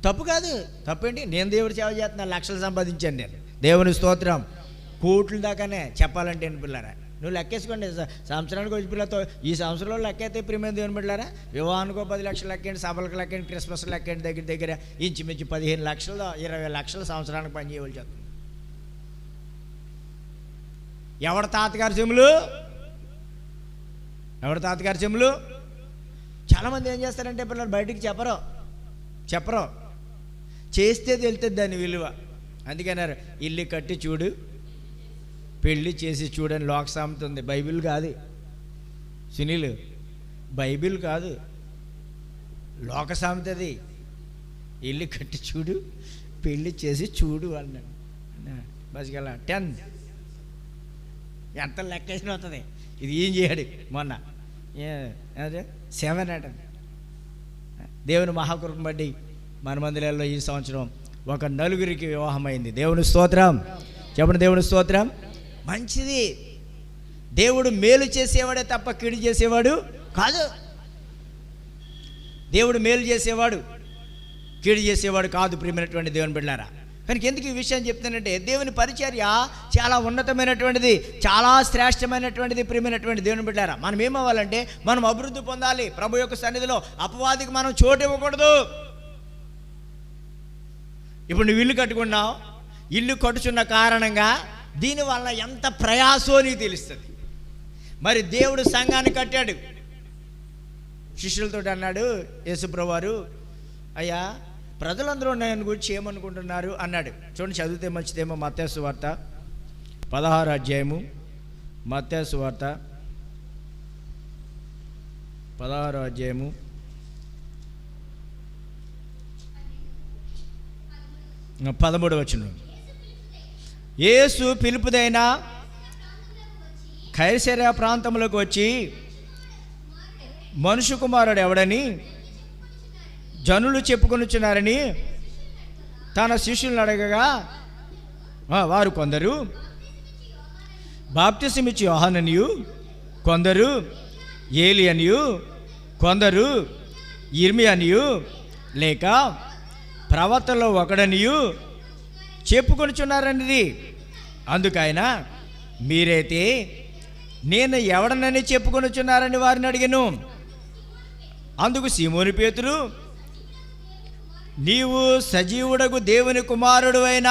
తప్పు కాదు, తప్పేంటి? నేను దేవుడి సేవ చేస్తున్నాను, లక్షలు సంపాదించాను నేను. దేవుని స్తోత్రం. కోట్ల దాకానే చెప్పాలంటే ఏంటి పిల్లరా? నువ్వు లెక్కేసుకోండి, సంవత్సరానికి వచ్చి పిల్లతో ఈ సంవత్సరంలో లెక్కైతే ప్రియమైన దేవుని బిడ్డారా, వివాహానికో 10 లక్షలు లెక్కండి, సభలకు లెక్కండి, క్రిస్మస్ లెక్కండి, దగ్గర ఇంచుమించు 15 లక్షలు 20 లక్షలు సంవత్సరానికి పని చేయవలసి వస్తుంది. ఎవరి తాతగారి చెమ్ములు? చాలామంది ఏం చేస్తారంటే పిల్లలు బయటికి చెప్పరు, చేస్తే తెలుస్తుంది దాని విలువ. అందుకన్నారు ఇల్లు కట్టి చూడు, పెళ్ళి చేసి చూడని లోక సామెత ఉంది. బైబిల్ కాదు సునీలు, బైబిల్ కాదు, లోక సామెతది. ఇల్లు కట్టి చూడు, పెళ్ళి చేసి చూడు అన్నాడు. బస్కెళ్ళ 10 ఎంత లెక్కేసిన అవుతుంది. ఇది ఏం చేయడు మొన్న 7 అట. దేవుని మహాకృపను బట్టి మన మందిరాల్లో ఈ సంవత్సరం ఒక 4 వివాహమైంది. దేవుని స్తోత్రం చెప్పండి, దేవుని స్తోత్రం. మంచిది. దేవుడు మేలు చేసేవాడే తప్ప కీడు చేసేవాడు కాదు. దేవుడు మేలు చేసేవాడు, కీడు చేసేవాడు కాదు. ప్రియమైనటువంటి దేవుని బిడ్డలారా, కనుక ఎందుకు ఈ విషయం చెప్తానంటే దేవుని పరిచర్య చాలా ఉన్నతమైనటువంటిది, చాలా శ్రేష్టమైనటువంటిది. ప్రియమైనటువంటి దేవుని బిడ్డలారా, మనం ఏమవ్వాలంటే మనం అభివృద్ధి పొందాలి. ప్రభు యొక్క సన్నిధిలో అపవాదికి మనం చోటు ఇవ్వకూడదు. ఇప్పుడు నువ్వు ఇల్లు కట్టుకున్నావు, ఇల్లు కట్టుచున్న కారణంగా దీనివల్ల ఎంత ప్రయాసో నీకు తెలుస్తుంది. మరి దేవుడు సంఘాన్ని కట్టాడు. శిష్యులతో అన్నాడు యేసుప్రభువు వారు, అయ్యా ప్రజలందరూ నన్ను గురించి ఏమనుకుంటున్నారు అన్నాడు. చూడండి, చదివితే మంచిదేమో. మత్తయి సువార్త 16వ అధ్యాయము, మత్తయి సువార్త 16వ అధ్యాయము 13వ వచనం. యేసు పిలుపుదైన కైసరయ ప్రాంతంలోకి వచ్చి మనుష్య కుమారుడు ఎవడని జనులు చెప్పుకొనుచున్నారని తన శిష్యులను అడగగా వారు కొందరు బాప్తిసమిచ్చి యోహాననియు, కొందరు ఏలియనియు, కొందరు ఇర్మియానియు లేక ప్రవక్తల్లో ఒకడనియు చెప్పుకొనుచున్నారనిది. అందుకైనా మీరైతే నేను ఎవడనని చెప్పుకొనుచున్నారని వారిని అడిగాను. అందుకు సీమోను పేతురు, నీవు సజీవుడగు దేవుని కుమారుడు అయిన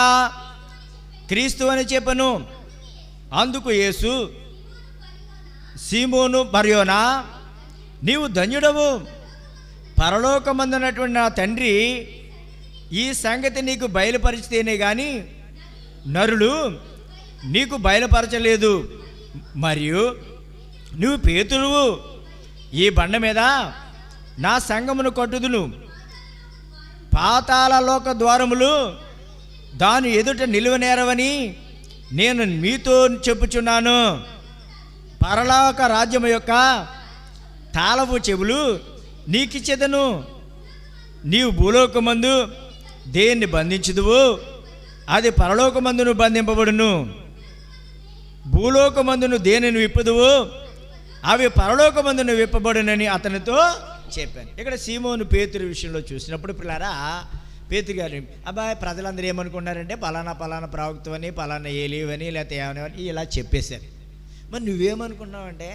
క్రీస్తు అని చెప్పను. అందుకు యేసు, సీమోను బర్యోనా, నీవు ధన్యుడవు, పరలోకమందున్నటువంటి నా తండ్రి ఈ సంగతి నీకు బయలుపరిచితేనే కానీ నరులు నీకు బయలుపరచలేదు. మరియు నువ్వు పేతురువు, ఈ బండ మీద నా సంఘమును కట్టుదును, పాతాళ లోక ద్వారములు దాని ఎదుట నిలువనేరవని నేను మీతో చెప్పుచున్నాను. పరలోక రాజ్యము యొక్క తాళపు చెవులు నీకిచ్చేదను. నీవు భూలోకమందు దేన్ని బంధించుదువో అది పరలోకమందును బంధింపబడును, భూలోకమందును దేనిని విప్పుదువో అవి పరలోకమందును విప్పబడునని అతనితో చెప్పాను. ఇక్కడ సీమోను పేతురు విషయంలో చూసినప్పుడు పిల్లారా, పేతురు గారు అబ్బాయి ప్రజలందరూ ఏమనుకున్నారంటే పలానా పలానా ప్రవక్తవని, పలానా ఏలివని, లేకపోతే ఏమని ఇలా చెప్పేశారు. మరి నువ్వేమనుకున్నావంటే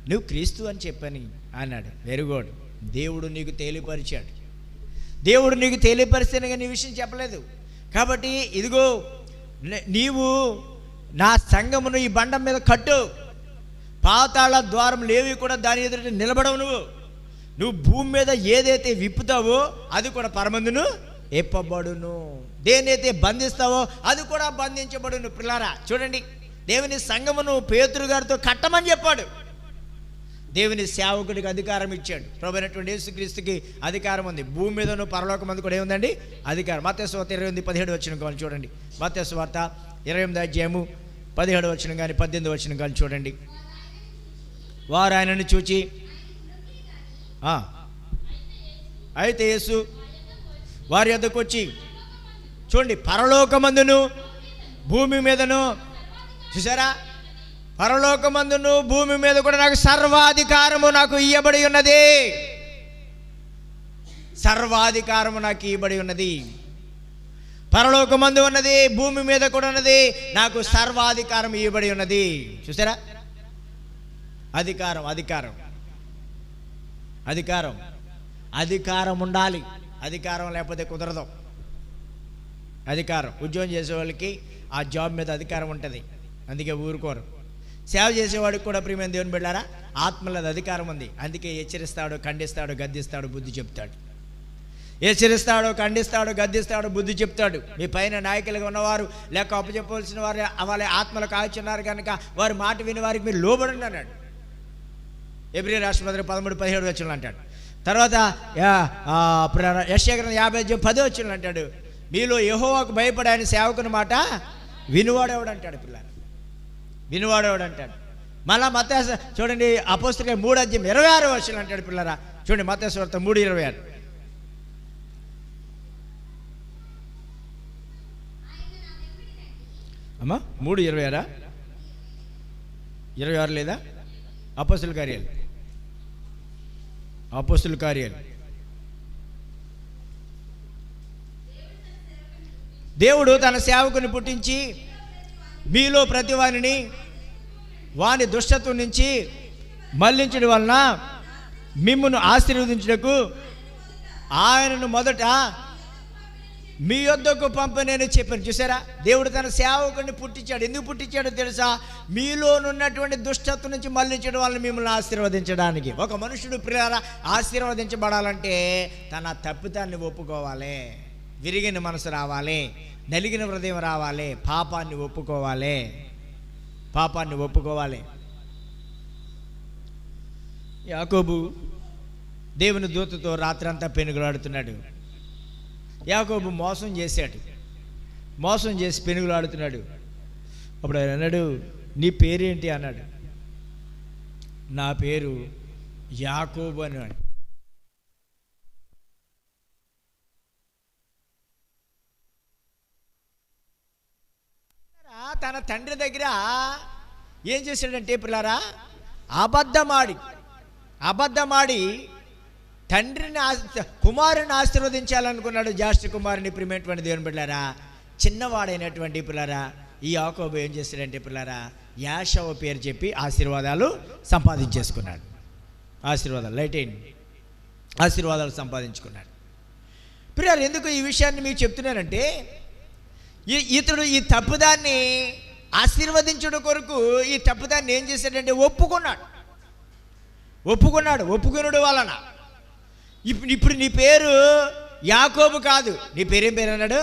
నువ్వు క్రీస్తు అని చెప్పని అన్నాడు. Very good. దేవుడు నీకు తెలియపరిచాడు. దేవుడు నీకు తెలియపరిస్తేనే కానీ నీ విషయం చెప్పలేదు. కాబట్టి ఇదిగో నీవు నా సంఘమును ఈ బండం మీద కట్టు, పాతాళ ద్వారం లేవి కూడా దాని ఎదుట నిలబడవు. నువ్వు భూమి మీద ఏదైతే విప్పుతావో అది కూడా పరమందును ఎప్పబడును, దేనైతే బంధిస్తావో అది కూడా బంధించబడును. పిల్లారా చూడండి, దేవుని సంఘమును పేతురు గారితో కట్టమని చెప్పాడు. దేవుని సేవకుడికి అధికారం ఇచ్చాడు. ప్రభువైనటువంటి యేసుక్రీస్తుకి అధికారం ఉంది. భూమి మీదను పరలోకం మందు కూడా ఏముందండి? అధికారం. మత్తయి సువార్త 28:17 వచనం కానీ చూడండి. మత్తయి సువార్త 28వ అధ్యాయము 17వ వచనం కానీ 18వ వచనం కానీ చూడండి. వారు ఆయనను చూచి అయితే యేసు వారి యొద్దకు వచ్చి, చూడండి, పరలోకమందును భూమి మీదను, చూసారా, పరలోకమందును భూమి మీద కూడా నాకు సర్వాధికారము నాకు ఇయ్యబడి ఉన్నది. సర్వాధికారము నాకు ఇవ్వబడి ఉన్నది. పరలోకమందు ఉన్నది, భూమి మీద కూడా ఉన్నది, నాకు సర్వాధికారం ఇవ్వబడి ఉన్నది. చూసారా, అధికారం అధికారం అధికారం అధికారం ఉండాలి. అధికారం లేకపోతే కుదరదు. అధికారం, ఉద్యోగం చేసే వాళ్ళకి ఆ జాబ్ మీద అధికారం ఉంటుంది, అందుకే ఊరుకోరు. సేవ చేసేవాడికి కూడా ప్రియమైన దేవుని బిడ్డారా ఆత్మలది అధికారం ఉంది, అందుకే హెచ్చరిస్తాడు, ఖండిస్తాడు, గద్దిస్తాడు, బుద్ధి చెప్తాడు. హెచ్చరిస్తాడు, ఖండిస్తాడు, గద్దిస్తాడు, బుద్ధి చెప్తాడు. మీ పైన నాయకులుగా ఉన్నవారు లేక అప్పచెప్పవలసిన వారు వాళ్ళ ఆత్మలు కాల్చున్నారు కనుక వారి మాట విని వారికి మీరు లోబడండి అన్నాడు. ఎబ్రీ రాష్ట్రపతి 13:17 వచనాలు అంటాడు. తర్వాత యెషయా గ్రంథం 50:10 వచనాలు అంటాడు, మీలో యెహోవాకు భయపడే ఆయన సేవకుని మాట వినువాడేవాడు అంటాడు. పిల్లలు వినువాడేవాడు అంటాడు. మళ్ళా మత్తయి చూడండి, అపోస్తలుల 3:26 వచనాలు అంటాడు. పిల్లరా చూడండి, మత్తయి సువార్త 3:26. అమ్మా 3:26 26 లేదా? అపోస్తలుల కార్యాలు దేవుడు తన సేవకుని పుట్టించి మీలో ప్రతి వానిని వాని దుష్టత్వం నుంచి మళ్లించడం వలన మిమ్మును ఆశీర్వదించుటకు ఆయనను మొదట మీ యొద్దకు పంపనని చెప్పాను. చూసారా, దేవుడు తన సేవకుడిని పుట్టించాడు. ఎందుకు పుట్టించాడో తెలుసా? మీలోనున్నటువంటి దుష్టత్వం నుంచి మళ్ళించడం వల్ల మిమ్మల్ని ఆశీర్వదించడానికి. ఒక మనుషుడు ప్రియులారా ఆశీర్వదించబడాలంటే తన తప్పిదాన్ని ఒప్పుకోవాలి, విరిగిన మనసు రావాలి, నలిగిన హృదయం రావాలి, పాపాన్ని ఒప్పుకోవాలి. యాకోబు దేవుని దూతతో రాత్రంతా పెనుగులాడుతున్నాడు. యాకోబు మోసం చేసి పెనుగులాడుతున్నాడు. అప్పుడు ఆయన అన్నాడు, నీ పేరేంటి అన్నాడు. నా పేరు యాకోబు అన్నాడు. తన తండ్రి దగ్గర ఏం చేశాడంటే పిల్లారా, అబద్ధమాడి తండ్రిని కుమారుని ఆశీర్వదించాలనుకున్నాడు. జ్యేష్ఠ కుమారుని, ప్రియమైనటువంటి దేవుని బిడ్డలారా, చిన్నవాడైనటువంటి పిల్లారా ఈ యాకోబు ఏం చేశాడంటే పిల్లారా, యాషవు పేరు చెప్పి ఆశీర్వాదాలు సంపాదించేసుకున్నాడు. ఆశీర్వాదాలు సంపాదించుకున్నాడు. పిల్లారు, ఎందుకు ఈ విషయాన్ని మీకు చెప్తున్నానంటే, ఇతడు ఈ తప్పుదాన్ని ఆశీర్వదించడం కొరకు ఈ తప్పుదాన్ని ఏం చేశాడంటే ఒప్పుకున్నాడు వలన ఇప్పుడు నీ పేరు యాకోబు కాదు, నీ పేరేం పేరు అన్నాడు?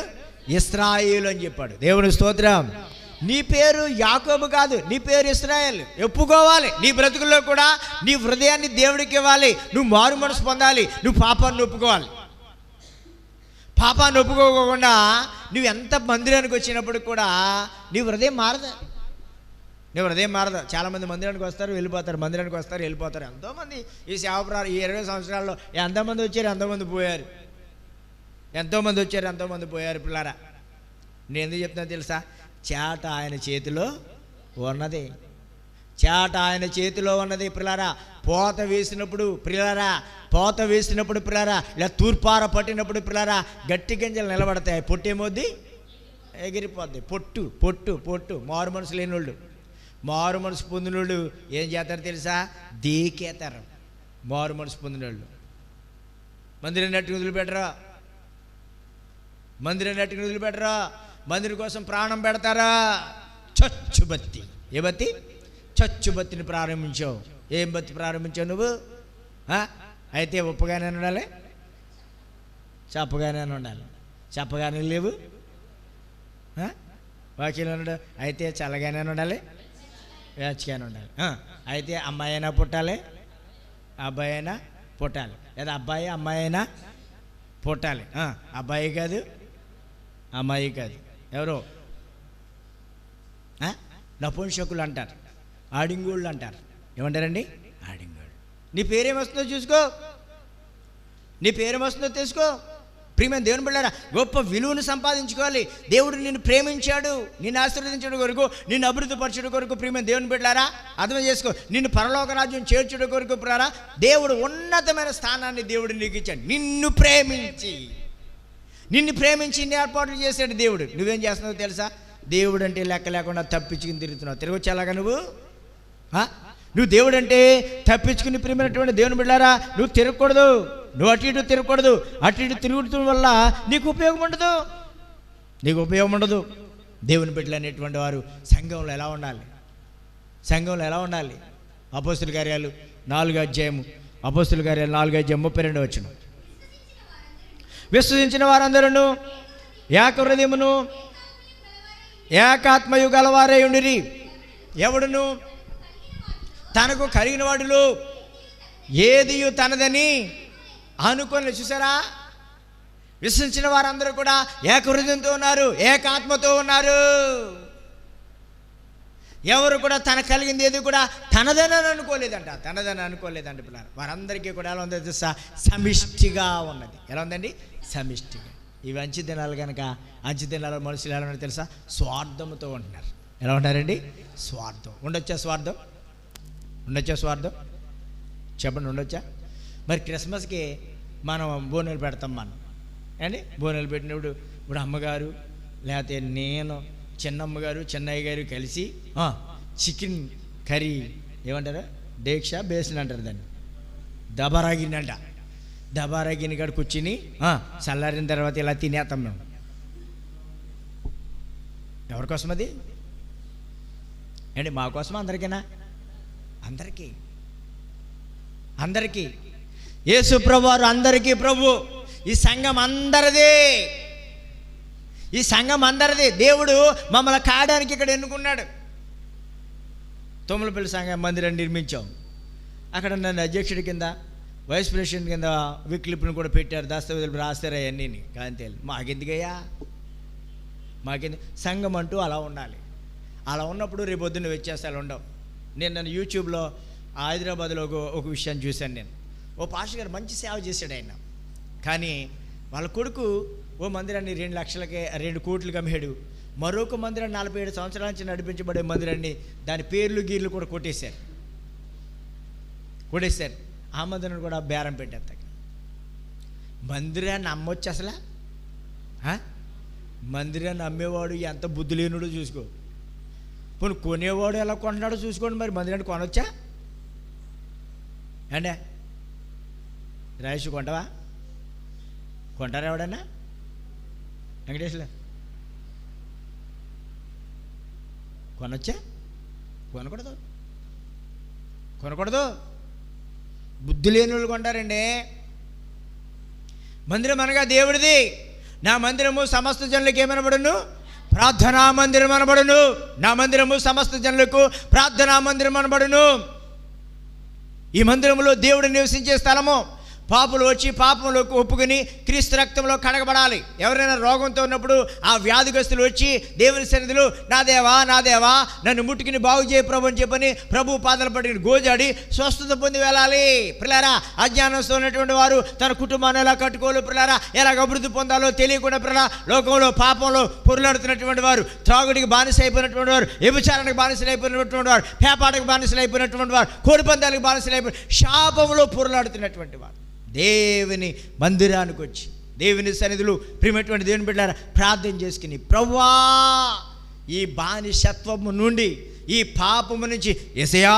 ఇశ్రాయేలు అని చెప్పాడు. దేవుని స్తోత్రం. నీ పేరు యాకోబు కాదు, నీ పేరు ఇశ్రాయేలు. ఒప్పుకోవాలి. నీ బ్రతుకుల్లో కూడా నీ హృదయాన్ని దేవుడికి ఇవ్వాలి. నువ్వు మారు మనసు పొందాలి. నువ్వు పాపాన్ని ఒప్పుకోవాలి. పాపాన్ని ఒప్పుకోకుండా నువ్వు ఎంత మందిరానికి వచ్చినప్పుడు కూడా నీ హృదయం మారదు. చాలామంది మందిరానికి వస్తారు, వెళ్ళిపోతారు. ఎంతోమంది ఈ సేవప్రారం ఈ 20 సంవత్సరాల్లో ఎంతోమంది వచ్చారు, ఎంతోమంది పోయారు. పిల్లారా, నేను ఎందుకు చెప్తున్నా తెలుసా? చేట ఆయన చేతిలో ఉన్నది. పిల్లారా, పోత వేసినప్పుడు పిల్లారా, ఇలా తూర్పార పట్టినప్పుడు పిల్లారా, గట్టి గింజలు నిలబడతాయి, పొట్టేమోద్ది ఎగిరిపోద్ది. పొట్టు మారు మనసు లేనోళ్ళు, మారు మనసు పొందినోళ్ళు ఏం చేస్తారు తెలుసా? దేకేతారు. మారు మనసు పొందినోళ్ళు మందిరం నట్టుకు వదిలిపెట్టరా, మందిరం కోసం ప్రాణం పెడతారా? చచ్చుబత్తి. ఏ బత్తి? చచ్చుబత్తిని ప్రారంభించావు. ఏం బత్తి ప్రారంభించావు నువ్వు? అయితే ఉప్పుగానే ఉండాలి, చెప్పగానే ఉండాలి. చెప్పగానే లేవు. వాక్యం ఉన్నాడు, అయితే చల్లగానే ఉండాలి, వేచిగానే ఉండాలి. అయితే అమ్మాయి అయినా పుట్టాలి, అబ్బాయి అయినా పుట్టాలి. లేదా అమ్మాయి అయినా పుట్టాలి. అబ్బాయి కాదు, అమ్మాయి కాదు. ఎవరో నపుంసకులు అంటారు, ఆడింగోళ్ళు అంటారు. ఏమంటారండి? ఆడింగోళ్ళు. నీ పేరేమొస్తుందో చూసుకో, నీ పేరేమొస్తుందో తెలుసుకో. ప్రియమైన దేవుని బిడ్డలారా, గొప్ప విలువను సంపాదించుకోవాలి. దేవుడు నిన్ను ప్రేమించాడు, నిన్ను ఆశీర్వదించడం కొరకు, నిన్ను అభివృద్ధి పరచడం కొరకు. ప్రియమైన దేవుని బిడ్డలారా, అర్థం చేసుకో. నిన్ను పరలోక రాజ్యం చేర్చడం కొరకు పిల్లారా, దేవుడు ఉన్నతమైన స్థానాన్ని దేవుడు నీకు ఇచ్చాడు. నిన్ను ప్రేమించి ఇన్ని ఏర్పాట్లు చేశాడు దేవుడు. నువ్వేం చేస్తున్నావు తెలుసా? దేవుడు అంటే లెక్క లేకుండా తప్పించుకుని తిరుగుతున్నావు. తిరగొచ్చు అలాగా నువ్వు దేవుడు అంటే తప్పించుకుని ప్రియమైనటువంటి దేవుని బిడ్డారా, నువ్వు తిరగకూడదు. నువ్వు అటు ఇటు తిరగకూడదు. అటు ఇటు తిరుగుతున్న వల్ల నీకు ఉపయోగం ఉండదు. దేవుని బిడ్డలు అనేటువంటి వారు సంఘంలో ఎలా ఉండాలి? అపోస్తుల కార్యాలు 4వ అధ్యాయము 32 వచనం. విశ్వసించిన వారందరూ ఏక హృదయమును ఏకాత్మయు గలవారై ఉండిరి. ఎవడును తనకు కలిగిన వాడిలో ఏదియు తనదని అనుకొని. చూసారా, విశ్వసించిన వారందరూ కూడా ఏక హృదయంతో ఉన్నారు, ఏకాత్మతో ఉన్నారు. ఎవరు కూడా తన కలిగింది ఏది కూడా తనదని అనుకోలేదంట పిల్లలు. వారందరికీ కూడా ఎలా ఉందో తెలుసా? సమిష్టిగా ఉన్నది. ఎలా ఉందండి? సమిష్టిగా. ఇవి అంచె దినాలు కనుక, అంచె దినాల మనుషులు ఎలా ఉన్నారు తెలుసా? స్వార్థంతో ఉంటున్నారు. ఎలా ఉంటారండి? స్వార్థం. ఉండొచ్చా స్వార్థం? చెప్పండి, ఉండొచ్చా? మరి క్రిస్మస్కి మనం బోనాలు పెడతాం. అండి బోనాలు పెట్టినప్పుడు ఇప్పుడు అమ్మగారు లేకపోతే నేను, చిన్నమ్మగారు, చిన్నయ్య గారు కలిసి చికెన్ కర్రీ ఏమంటారు? డేక్షా బేసిన్ అంటారు దాన్ని. దబారాగిని కాడ కూర్చుని చల్లారిన తర్వాత ఇలా తినేస్తాం మేము. ఎవరికోసం అది ఏంటి? మా కోసమా? అందరికీనా? అందరికీ. అందరికీ. యేసు ప్రభువారు అందరికీ ప్రభు. ఈ సంఘం అందరిది. ఈ సంఘం అందరిది. దేవుడు మమ్మల్ని కాయడానికి ఇక్కడ ఎన్నుకున్నాడు. తొమ్మలపల్లి సంఘం మందిరం నిర్మించాం. అక్కడ నన్ను అధ్యక్షుడి కింద, వైస్ ప్రెసిడెంట్ కింద విక్లిప్ను కూడా పెట్టారు. దస్తావేజులు రాస్తారా అన్నీ. కాంతేలు మాకెందుకయ్యా? మాకెందుకు? సంఘం అంటూ అలా ఉండాలి. అలా ఉన్నప్పుడు రేపొద్దున్న వ్యత్యాసాలు ఉండవు. నన్ను యూట్యూబ్లో హైదరాబాద్లో ఒక విషయాన్ని చూశాను. నేను ఓ పాస్టర్ గారు మంచి సేవ చేశాడు ఆయన. కానీ వాళ్ళ కొడుకు ఓ మందిరాన్ని 2 లక్షలకే 2 కోట్లకి అమ్మాడు. మరొక మందిరాన్ని 47 సంవత్సరాల నుంచి నడిపించబడే మందిరాన్ని దాని పేర్లు గీర్లు కూడా కొట్టేశారు. ఆ మందిరాన్ని కూడా బేరం పెట్టేస్తాక మందిరాన్ని అమ్మొచ్చు అసలు? మందిరాన్ని అమ్మేవాడు ఎంత బుద్ధి లేనుడో చూసుకో. పోనీ కొనేవాడు ఎలా కొంటున్నాడో చూసుకోండి. మరి మందిరాన్ని కొనవచ్చా అంటే? రాయేష్ కొంటావా? కొంటారా ఎవడన్నా? వెంకటేశ్వర కొనొచ్చా? కొనకూడదు. బుద్ధి లేని వాళ్ళు కొంటారండి. మందిరం అనగా దేవుడిది. నా మందిరము సమస్త జనులకు ఏమనబడును? ప్రార్థనా మందిరం అనబడును. నా మందిరము సమస్త జనులకు ప్రార్థనా మందిరం అనబడును. ఈ మందిరంలో దేవుడు నివసించే స్థలము. పాపులు వచ్చి పాపంలోకి ఒప్పుకొని క్రీస్తు రక్తంలో కడగబడాలి. ఎవరైనా రోగంతో ఉన్నప్పుడు ఆ వ్యాధిగ్రస్తులు వచ్చి దేవుని సన్నిధిలో, నా దేవా నన్ను ముట్టుకుని బాగు చేయ ప్రభు అని చెప్పని ప్రభు పాదాలు పట్టుకుని గోజాడి స్వస్థత పొంది వెళ్ళాలి. పిల్లారా, అజ్ఞానంతో ఉన్నటువంటి వారు తన కుటుంబాన్ని ఎలా కట్టుకోవాలి, పిల్లారా ఎలాగ అభివృద్ధి పొందాలో తెలియకుండా పిల్లల లోకంలో పాపంలో పొరులాడుతున్నటువంటి వారు, త్రాగుడికి బానిస అయిపోయినటువంటి వారు, వ్యభిచారానికి బానిసలు అయిపోయినటువంటి వారు, పేపాటకు బానిసలు అయిపోయినటువంటి వారు, కోడిపందాలకు బానిసలు అయిపోయి శాపంలో పొరులాడుతున్నటువంటి వారు దేవుని మందిరానికి వచ్చి దేవుని సన్నిధిలో ప్రియమైనటువంటి దేవుని బిడ్డలారా ప్రార్థన చేసుకుని, ప్రభువా ఈ బానిసత్వము నుండి, ఈ పాపము నుంచి యేసయ్యా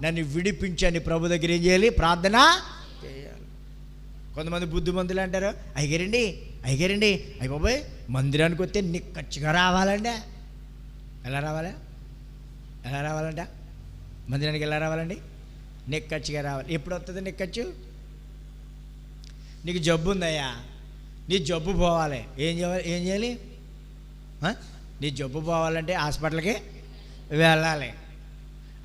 నన్ను విడిపించని ప్రభు దగ్గర ఏం చేయాలి? ప్రార్థన చేయాలి. కొంతమంది బుద్ధిమంతులు అంటారు, అయ్యగారండి అయ్య బాబోయ్ మందిరానికి వస్తే నిక్కచ్చిగా రావాలండి. ఎలా రావాలంట? మందిరానికి ఎలా రావాలండి? నిక్కచ్చిగా రావాలి. ఎప్పుడు వస్తుంది నిక్కచ్చు? నీకు జబ్బు ఉందయ్యా, నీ జబ్బు పోవాలి. ఏం చేయాలి? నీ జబ్బు పోవాలంటే హాస్పిటల్కి వెళ్ళాలి.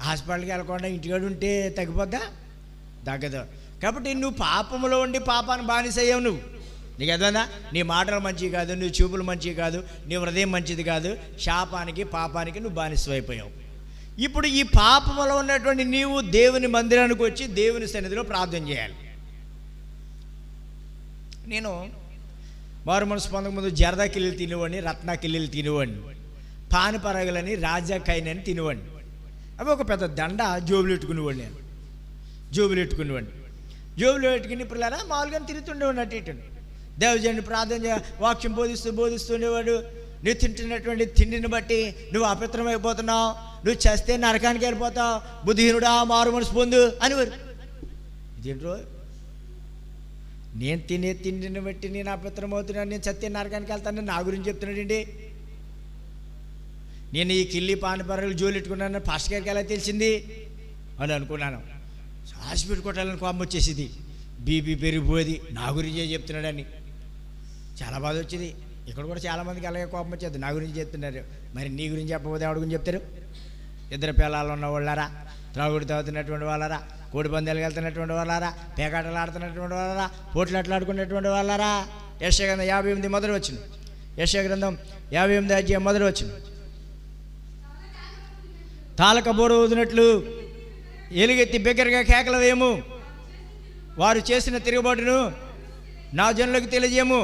హాస్పిటల్కి వెళ్ళకుండా ఇంటికాడ ఉంటే తగ్గదు. కాబట్టి నువ్వు పాపంలో ఉండి పాపాన్ని బానిసయ్యావు. నీకు అర్థమైందా? నీ మాటలు మంచివి కాదు, నీ చూపులు మంచివి కాదు, నీ హృదయం మంచిది కాదు. శాపానికి పాపానికి నువ్వు బానిసైపోయావు. ఇప్పుడు ఈ పాపంలో ఉన్నటువంటి నీవు దేవుని మందిరానికి వచ్చి దేవుని సన్నిధిలో ప్రార్థన చేయాలి. నేను మారు మనసు పొందకముందు జరదా కిల్లీలు తినేవాడిని, రత్నా కిల్లీలు తినేవాడిని, పానపరగలని, రాజా కైనని తినేవాడిని. అవి ఒక పెద్ద దండ జోబులు పెట్టుకునేవాడిని. జోబులు పెట్టుకుని పిల్లరా మామూలుగా తిరుగుతుండేవాడిని. అటు ఇటు దేవజనుని ప్రార్థన వాక్యం బోధిస్తుండేవాడు. నువ్వు తింటున్నటువంటి తిండిని బట్టి నువ్వు అపవిత్రమైపోతున్నావు, నువ్వు చేస్తే నరకానికి వెళ్ళిపోతావు, బుద్ధిహీనుడా మారు మనసు పొందు అనేవారు. ఇదేంటో నేను తినే తిండిని బట్టి నేను అపవిత్రమవుతున్నాను, నేను చస్తే నరకానికి వెళ్తాను నా గురించి చెప్తున్నాడండి. నేను ఈ కిల్లి పానపరగలు జోలెట్టుకున్నాను పాస్టర్ గారికి ఎలా తెలిసింది అని అనుకున్నాను. హాస్పిటల్ కొట్టాలని కోపం వచ్చేసింది. బీపీ పెరిగిపోయేది, నా గురించే చెప్తున్నాడని చాలా బాధ వచ్చేది. ఇక్కడ కూడా చాలామందికి అలాగే కోపం వచ్చేది, నా గురించి చెప్తున్నారు. మరి నీ గురించి చెప్పకపోతే ఎవరి గురించి చెప్తారు? 2 పిల్లలు ఉన్న వాళ్ళారా, త్రాగుడు తాగుతున్నటువంటి వాళ్ళారా, కోడి పందాలకు వెళ్తున్నటువంటి వాళ్ళారా, పేకాటలు ఆడుతున్నటువంటి వాళ్ళారా, పోట్లు ఆడుకున్నటువంటి వాళ్ళారా. యెషయా గ్రంథం 58 మొదలు వచ్చిన యెషయా గ్రంథం 58 అధ్యాయం మొదలు వచ్చిన తాళక బోర ఊదినట్లు ఎలుగెత్తి బిగ్గరగా కేకలు వేయము, వారు చేసిన తిరుగుబాటును నా జనులకు తెలియజేయము.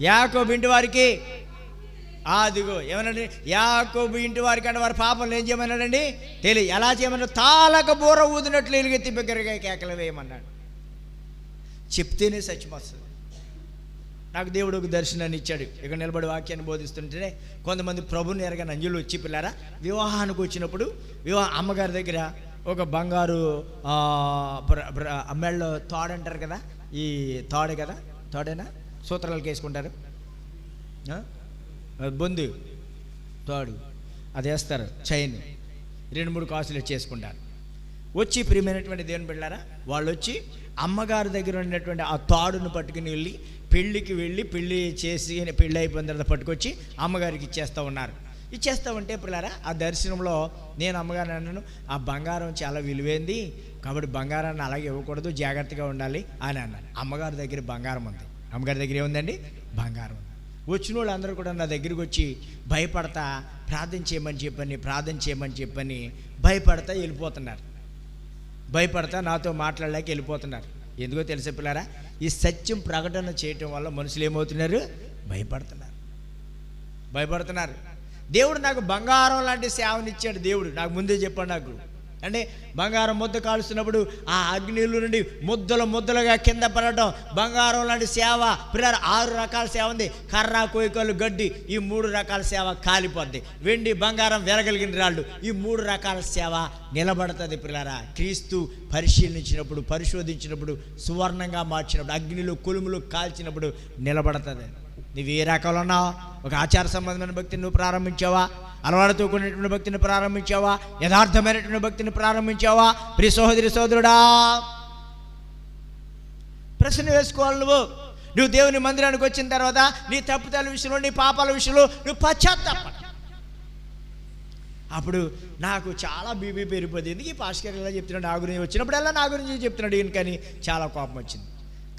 యాకోబు ఇంటి వారికి అదిగో ఏమన్నాడు? యాకోబు ఇంటి వారికి అంటే వారి పాపంలో ఏం చేయమన్నాడండి? ఎలా చేయమన్నాడు? తాళక బోర ఊదినట్లు ఎలుగెత్తి బిగ్గరగా కేకలు వేయమన్నాడు. చెప్తేనే సత్యం వస్తుంది. నాకు దేవుడు ఒక దర్శనాన్ని ఇచ్చాడు. ఇక్కడ నిలబడి వాక్యాన్ని బోధిస్తుంటేనే కొంతమంది ప్రభుని ఎరగని అంజులు వచ్చి పిల్లారా వివాహానికి వచ్చినప్పుడు అమ్మగారి దగ్గర ఒక బంగారు మెళ్ళలో తాడు అంటారు కదా, ఈ తాడే కదా, తాడేనా సూత్రాలకు వేసుకుంటారు, బొందు తాడు అది వేస్తారు, చైన్ 2-3 కాసులు ఇచ్చేసుకుంటారు. వచ్చి ప్రియమైనటువంటి దేవుని బిడ్డలారా, వాళ్ళు వచ్చి అమ్మగారి దగ్గర ఉన్నటువంటి ఆ తాడును పట్టుకుని వెళ్ళి పెళ్ళికి వెళ్ళి పెళ్ళి అయిపోయిన తర్వాత పట్టుకొచ్చి అమ్మగారికి ఇచ్చేస్తూ ఉన్నారు. ఇచ్చేస్తూ ఉంటే పిల్లారా, ఆ దర్శనంలో నేను అమ్మగారిని అన్నాను, ఆ బంగారం చాలా విలువైంది కాబట్టి బంగారాన్ని అలాగే ఇవ్వకూడదు, జాగ్రత్తగా ఉండాలి అని అన్నాను. అమ్మగారి దగ్గర బంగారం ఉంది. అమ్మగారి దగ్గర ఏముందండి? బంగారం ఉంది. వచ్చిన వాళ్ళు అందరూ కూడా నా దగ్గరికి వచ్చి భయపడతా ప్రార్థన చేయమని చెప్పని భయపడతా వెళ్ళిపోతున్నారు. భయపడతా నాతో మాట్లాడలేక వెళ్ళిపోతున్నారు. ఎందుకో తెలిసే పిల్లారా, ఈ సత్యం ప్రకటన చేయటం వల్ల మనుషులు ఏమవుతున్నారు? భయపడుతున్నారు. దేవుడు నాకు బంగారం లాంటి సేవనిచ్చాడు. దేవుడు నాకు ముందే చెప్పాడు. నాకు అంటే బంగారం ముద్ద కాలుస్తున్నప్పుడు ఆ అగ్నిలో నుండి ముద్దలుగా కింద పడటం బంగారం లాంటి సేవ. పిల్లలు 6 రకాల సేవ ఉంది. కర్ర, కోయికలు, గడ్డి, ఈ 3 రకాల సేవ కాలిపోద్ది. వెండి, బంగారం, వెరగలిగిన రాళ్ళు, ఈ 3 రకాల సేవ నిలబడుతుంది. పిల్లరా, క్రీస్తు పరిశోధించినప్పుడు సువర్ణంగా మార్చినప్పుడు, అగ్నిలో కొలుములు కాల్చినప్పుడు నిలబడుతుంది. నువ్వు ఏ రకాలు ఉన్నావు? ఒక ఆచార సంబంధమైన భక్తిని నువ్వు ప్రారంభించావా? అలవాటుతో కూడినటువంటి భక్తిని ప్రారంభించావా? యథార్థమైనటువంటి భక్తిని ప్రారంభించావా? ప్రియ సహోదరి సోదరుడా, ప్రశ్న వేసుకోవాలి. నువ్వు దేవుని మందిరానికి వచ్చిన తర్వాత నీ తప్పుదల విషయంలో, నీ పాపాల విషయంలో నువ్వు పశ్చాత్తాపడ. అప్పుడు నాకు చాలా బీపీ పెరిగిపోతుంది. ఎందుకు ఈ పాస్టర్ ఇలా చెప్తున్నాడు? నా గురించి వచ్చినప్పుడల్లా నా గురించి చెప్తున్నాడు ఈయన, కానీ చాలా కోపం వచ్చింది.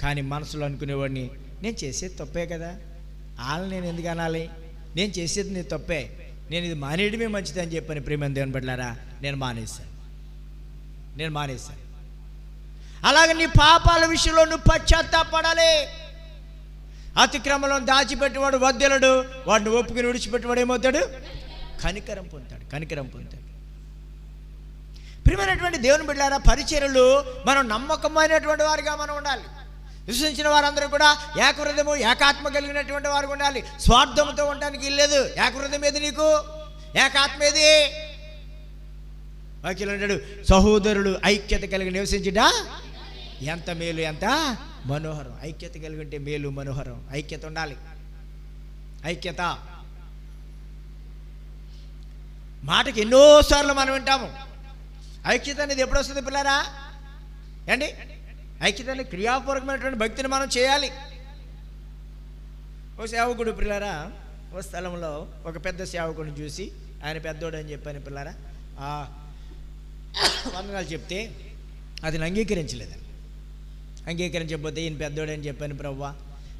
కానీ మనసులో అనుకునేవాడిని, నేను చేసేది తప్పే కదా, వాళ్ళని నేను ఎందుకు అనాలి? నేను చేసేది నీ తప్పే, నేను ఇది మానేయడమే మంచిది అని చెప్పని ప్రియమైన దేవుని బిడ్డలారా, నేను మానేశాను. అలాగే నీ పాపాల విషయంలో నువ్వు పశ్చాత్తాపడాలి. అతిక్రమంలో దాచిపెట్టేవాడు వద్దెలడు, వాడిని ఒప్పుకుని విడిచిపెట్టేవాడు ఏమవుతాడు? కనికరం పొందుతాడు. ప్రియమైనటువంటి దేవుని బిడ్డలారా, పరిచర్యలు మనం నమ్మకమైనటువంటి వారిగా మనం ఉండాలి. విశ్వసించిన వారందరూ కూడా ఏకహృదయము, ఏకాత్మ కలిగినటువంటి వారు ఉండాలి. స్వార్థంతో ఉండడానికి లేదు. ఏకహృదయం ఏది? నీకు ఏకాత్మ ఏది? వాక్యం అంటాడు, సహోదరులు ఐక్యత కలిగి నివసించుట ఎంత మేలు, ఎంత మనోహరం. ఐక్యత కలిగి ఉంటే మేలు, మనోహరం. ఐక్యత ఉండాలి. ఐక్యత మాటకి ఎన్నోసార్లు మనం వింటాము. ఐక్యత అనేది ఎప్పుడు వస్తుంది పిల్లరా? ఏంటి ఐక్యత అనేది? క్రియాపూర్వకమైనటువంటి భక్తిని మనం చేయాలి. ఓ సేవకుడు పిల్లరా, ఓ స్థలంలో ఒక పెద్ద సేవకుడిని చూసి, ఆయన పెద్దోడు అని చెప్పాను పిల్లరా, వందనాలు చెప్తే అది అంగీకరించలేదండి. అంగీకరించకపోతే ఈయన పెద్దోడు అని చెప్పాను, ప్రభువా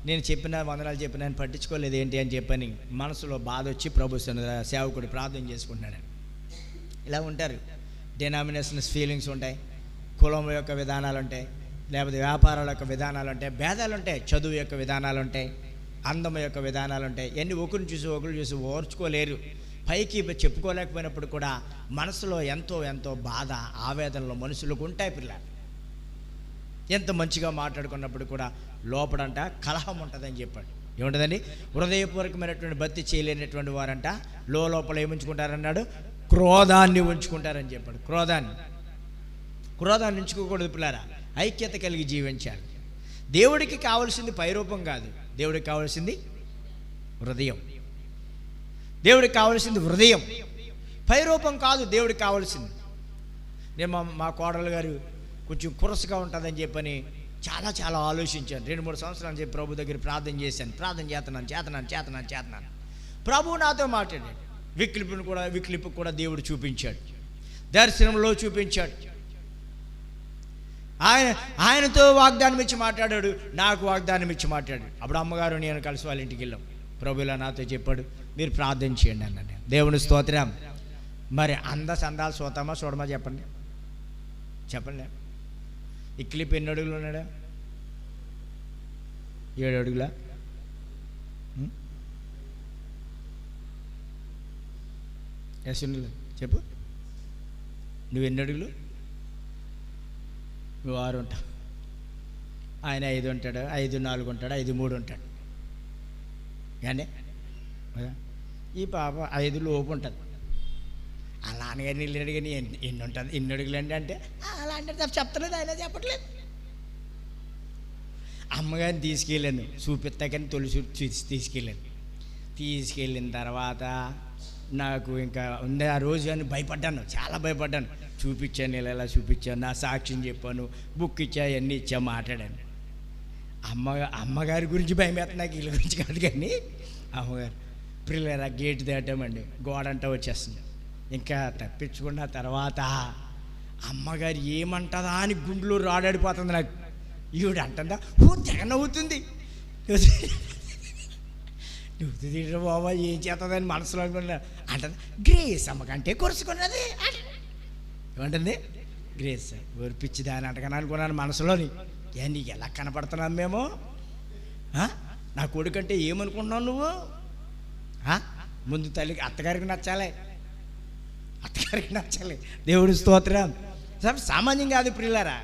నేను చెప్పిన వందనాలు చెప్పిన ఆయన పట్టించుకోలేదు ఏంటి అని చెప్పని మనసులో బాధ వచ్చి ప్రభు సేవకుడు ప్రార్థన చేసుకుంటున్నాడు. ఇలా ఉంటారు. డినామినేషన్స్ ఫీలింగ్స్ ఉంటాయి, కులం యొక్క విధానాలు ఉంటాయి, లేకపోతే వ్యాపారాల యొక్క విధానాలు ఉంటాయి, భేదాలు ఉంటాయి, చదువు యొక్క విధానాలు ఉంటాయి, అందం యొక్క విధానాలు ఉంటాయి. ఇవన్నీ ఒకరు చూసి ఓర్చుకోలేరు. పైకి చెప్పుకోలేకపోయినప్పుడు కూడా మనసులో ఎంతో బాధ, ఆవేదనలో మనుషులకు ఉంటాయి. పిల్లలు ఎంత మంచిగా మాట్లాడుకున్నప్పుడు కూడా లోపడంట కలహం ఉంటుందని చెప్పాడు. ఏముంటుందండి? హృదయపూర్వకమైనటువంటి భక్తి చేయలేనటువంటి వారంట లోపల ఏముంచుకుంటారన్నాడు? క్రోధాన్ని ఉంచుకుంటారని చెప్పాడు. క్రోధాన్ని ఉంచుకోకూడదు పిల్లారా. ఐక్యత కలిగి జీవించాలి. దేవుడికి కావాల్సింది పైరూపం కాదు, దేవుడికి కావాల్సింది హృదయం. దేవుడికి కావాల్సింది హృదయం, పైరూపం కాదు దేవుడికి కావాల్సింది. నేను మా కోడలు గారు కొంచెం కురసగా ఉంటుందని చెప్పని చాలా ఆలోచించాను. 2-3 సంవత్సరాలు చెప్పి ప్రభు దగ్గర ప్రార్థన చేశాను. ప్రార్థన చేతనాను. ప్రభు నాతో మాట్లాడాడు. విక్లిప్పు కూడా దేవుడు చూపించాడు, దర్శనంలో చూపించాడు. ఆయనతో వాగ్దానం ఇచ్చి మాట్లాడాడు, నాకు వాగ్దానం ఇచ్చి మాట్లాడాడు. అప్పుడు అమ్మగారు నేను కలిసి వాళ్ళ ఇంటికి వెళ్ళాం. ప్రభు ఇలా నాతో చెప్పాడు, మీరు ప్రార్థన చేయండి అన్నాడు. దేవుని స్తోత్రం. మరి సందాలు చూడమా చెప్పండి. ఈ క్లిప్ ఎన్ని అడుగులు ఉన్నాడా? 7 అడుగులా? చెప్పు, నువ్వు ఎన్ని అడుగులు? నువ్వు 6 ఉంటావు, ఆయన 5 ఉంటాడు, 5-4 ఉంటాడు, 5-3 ఉంటాడు. కానీ ఈ పాప 5 లోపు ఉంటుంది. అలా నాన్నగారు నీళ్ళు అడిగాని ఎన్ని ఉంటుంది, ఎన్ని అడుగులు అంటే అలా అంటే చెప్తలేదు, ఆయన చెప్పట్లేదు. అమ్మగారిని తీసుకెళ్ళాను, చూపిస్తాకని తీసుకెళ్ళాను. తీసుకెళ్ళిన తర్వాత నాకు ఇంకా ఉంది ఆ రోజు అని భయపడ్డాను, చాలా భయపడ్డాను. చూపించాను, ఇలా చూపించాను, నా సాక్ష్యం చెప్పాను, బుక్ ఇచ్చా, అన్నీ ఇచ్చా, మాట్లాడాను. అమ్మగారి గురించి భయం వేస్తా, నాకు వీళ్ళ గురించి కాదు. కానీ అమ్మగారు పిల్లరా గేట్ దాటామండి, గోడంట వచ్చేస్తుంది. ఇంకా తప్పించుకున్న తర్వాత అమ్మగారు ఏమంటుందా అని గుండెలో రాడాడిపోతుంది నాకు. ఈవిడ అంటుందా, తెగ నవ్వుతుంది. నువ్వు బాబా ఏం చేస్తుందని మనసులో అనుకున్నా. అంటుంది, గ్రేస్ అమ్మకంటే కొరుచుకున్నది ఏమంటుంది, గ్రేస్ ఒరిపిచ్చి దాని అంటగానే అనుకున్నాను మనసులోని. నీకు ఎలా కనపడుతున్నాం మేము? నా కొడుకంటే ఏమనుకుంటున్నావు నువ్వు? ముందు తల్లికి అత్తగారికి నచ్చాలి, అత్తగారికి నచ్చాలి. దేవుడి స్తోత్రం. సామాన్యం కాదు ప్రియులారా.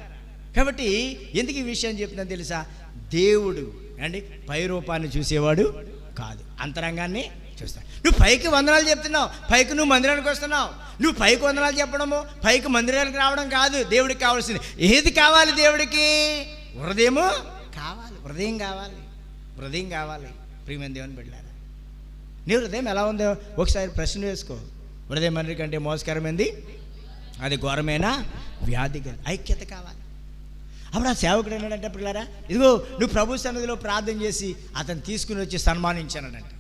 కాబట్టి ఎందుకు ఈ విషయం చెప్తున్నాను తెలుసా? దేవుడు అండి పై రూపాన్ని చూసేవాడు కాదు, అంతరంగాన్ని చూస్తాడు. నువ్వు పైకి వందనాలు చెప్తున్నావు, పైకి నువ్వు మందిరానికి వస్తున్నావు. నువ్వు పైకి వందనాలు చెప్పడము, పైకి మందిరానికి రావడం కాదు దేవుడికి కావాల్సింది. ఏది కావాలి దేవుడికి? హృదయము కావాలి, హృదయం కావాలి, హృదయం కావాలి. ప్రియమైన దేవుని బిడ్డలారా, నీ హృదయం ఎలా ఉందో ఒకసారి ప్రశ్న వేసుకో. హృదయం అన్నిటికంటే మోసకరమైంది, అది ఘోరమైన వ్యాధి. ఐక్యత కావాలి. అప్పుడు ఆ సేవకుడు అన్నాడంటే, పిల్లారా ఇదిగో నువ్వు ప్రభు సన్నిధిలో ప్రార్థన చేసి అతను తీసుకుని వచ్చి సన్మానించానంట.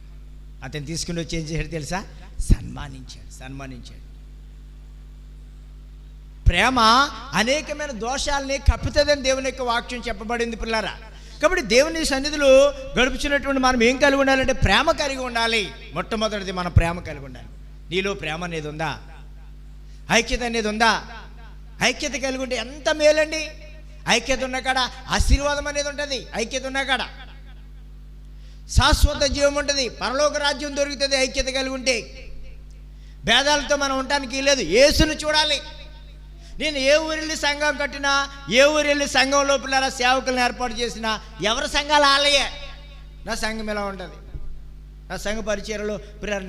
అతను తీసుకుని వచ్చి ఏం చేశాడు తెలుసా? సన్మానించాడు. ప్రేమ అనేకమైన దోషాలని కప్పుతుందని దేవుని యొక్క వాక్యం చెప్పబడింది పిల్లారా. కాబట్టి దేవుని సన్నిధిలో గడుపుచున్నటువంటి మనం ఏం కలిగి ఉండాలంటే ప్రేమ కలిగి ఉండాలి. మొట్టమొదటిది మనం ప్రేమ కలిగి ఉండాలి. నీలో ప్రేమ అనేది ఉందా? ఐక్యత అనేది ఉందా? ఐక్యత కలిగి ఉంటే ఎంత మేలండి. ఐక్యత ఉన్న కాడ ఆశీర్వాదం అనేది ఉంటుంది. ఐక్యత ఉన్న కాడ శాశ్వత జీవం ఉంటుంది, పరలోక రాజ్యం దొరుకుతుంది. ఐక్యత కలిగి ఉంటే భేదాలతో మనం ఉండటానికి లేదు. యేసును చూడాలి. నేను ఏ ఊరెళ్ళి సంఘం కట్టినా, ఏ ఊరెళ్ళి సంఘం లోపల సేవకులను ఏర్పాటు చేసినా ఎవరి సంఘాలు ఆలయే. నా సంఘం ఎలా ఉంటుంది? నా సంఘ పరిచయలో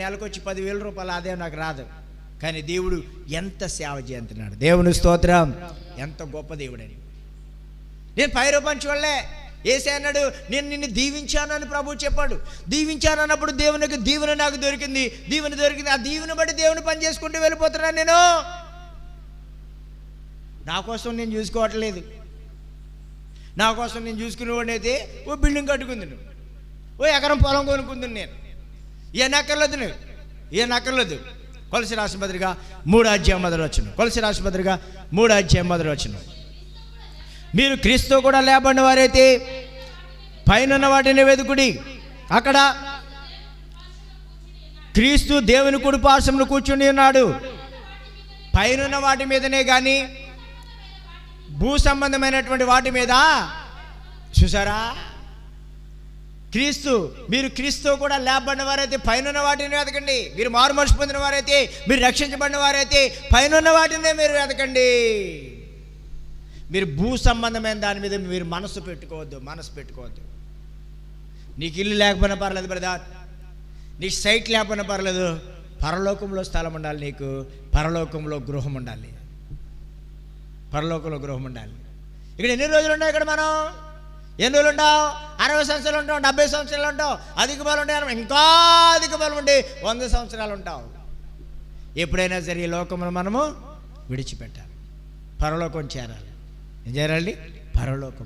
నెలకు వచ్చి 10,000 రూపాయలు ఆదాయం నాకు రాదు. కానీ దేవుడు ఎంత సేవ చేస్తున్నాడు. దేవుని స్తోత్రం. ఎంత గొప్ప దేవుడని. నేను పై రూపాన్ని చూడలే. యేసే అన్నాడు, నేను నిన్ను దీవించాను అని ప్రభువు చెప్పాడు. దీవించాను అన్నప్పుడు దేవునికి దీవెన నాకు దొరికింది. దీవెన దొరికింది. ఆ దీవెన బట్టి దేవుని పని చేసుకుంటూ వెళ్ళిపోతున్నాను. నేను నా కోసం నేను చూసుకోవట్లేదు. నా కోసం నేను చూసుకునేవాడిని అయితే ఓ బిల్డింగ్ కట్టుకుంది, నువ్వు ఓ ఎకరం పొలం కొనుక్కుంది. నేను ఏం అక్కర్లేదు. కొలసి రాసిన పత్రిక 3వ అధ్యాయం మొదలు వచ్చును. కొలసి రాసిన పత్రిక 3వ అధ్యాయం మొదలు వచ్చును. మీరు క్రీస్తు కూడా లేబడిన వారైతే పైన వాటిని వెతుకుడి. అక్కడ క్రీస్తు దేవుని కుడి పార్శ్వమున కూర్చుని ఉన్నాడు. పైన వాటి మీదనే కానీ భూ సంబంధమైనటువంటి వాటి మీద చూసారా? క్రీస్తు, మీరు క్రీస్తు కూడా లేబడిన వారైతే పైన వాటిని వెతకండి. మీరు మారు మనసు పొందిన వారైతే, మీరు రక్షించబడిన వారైతే పైన వాటినే మీరు వెతకండి. మీరు భూ సంబంధమైన దాని మీద మీరు మనసు పెట్టుకోవద్దు. నీకు ఇల్లు లేకపోయినా పర్లేదు బ్రదర్, నీకు సైట్ లేకపోయినా పర్లేదు, పరలోకంలో స్థలం ఉండాలి. నీకు పరలోకంలో గృహం ఉండాలి. ఇక్కడ ఎన్ని రోజులు ఉంటావు? ఇక్కడ మనం ఎన్ని రోజులు ఉంటావు? 60 సంవత్సరాలు ఉంటావు, 70 సంవత్సరాలు ఉంటావు, అధిక బలం ఉంటే ఇంకా అధిక బలం ఉండి 100 సంవత్సరాలు ఉంటావు. ఎప్పుడైనా సరే ఈ లోకంలో మనము విడిచిపెట్టాలి, పరలోకం చేరాలి. ఏం చేయాలండి? పరలోకం.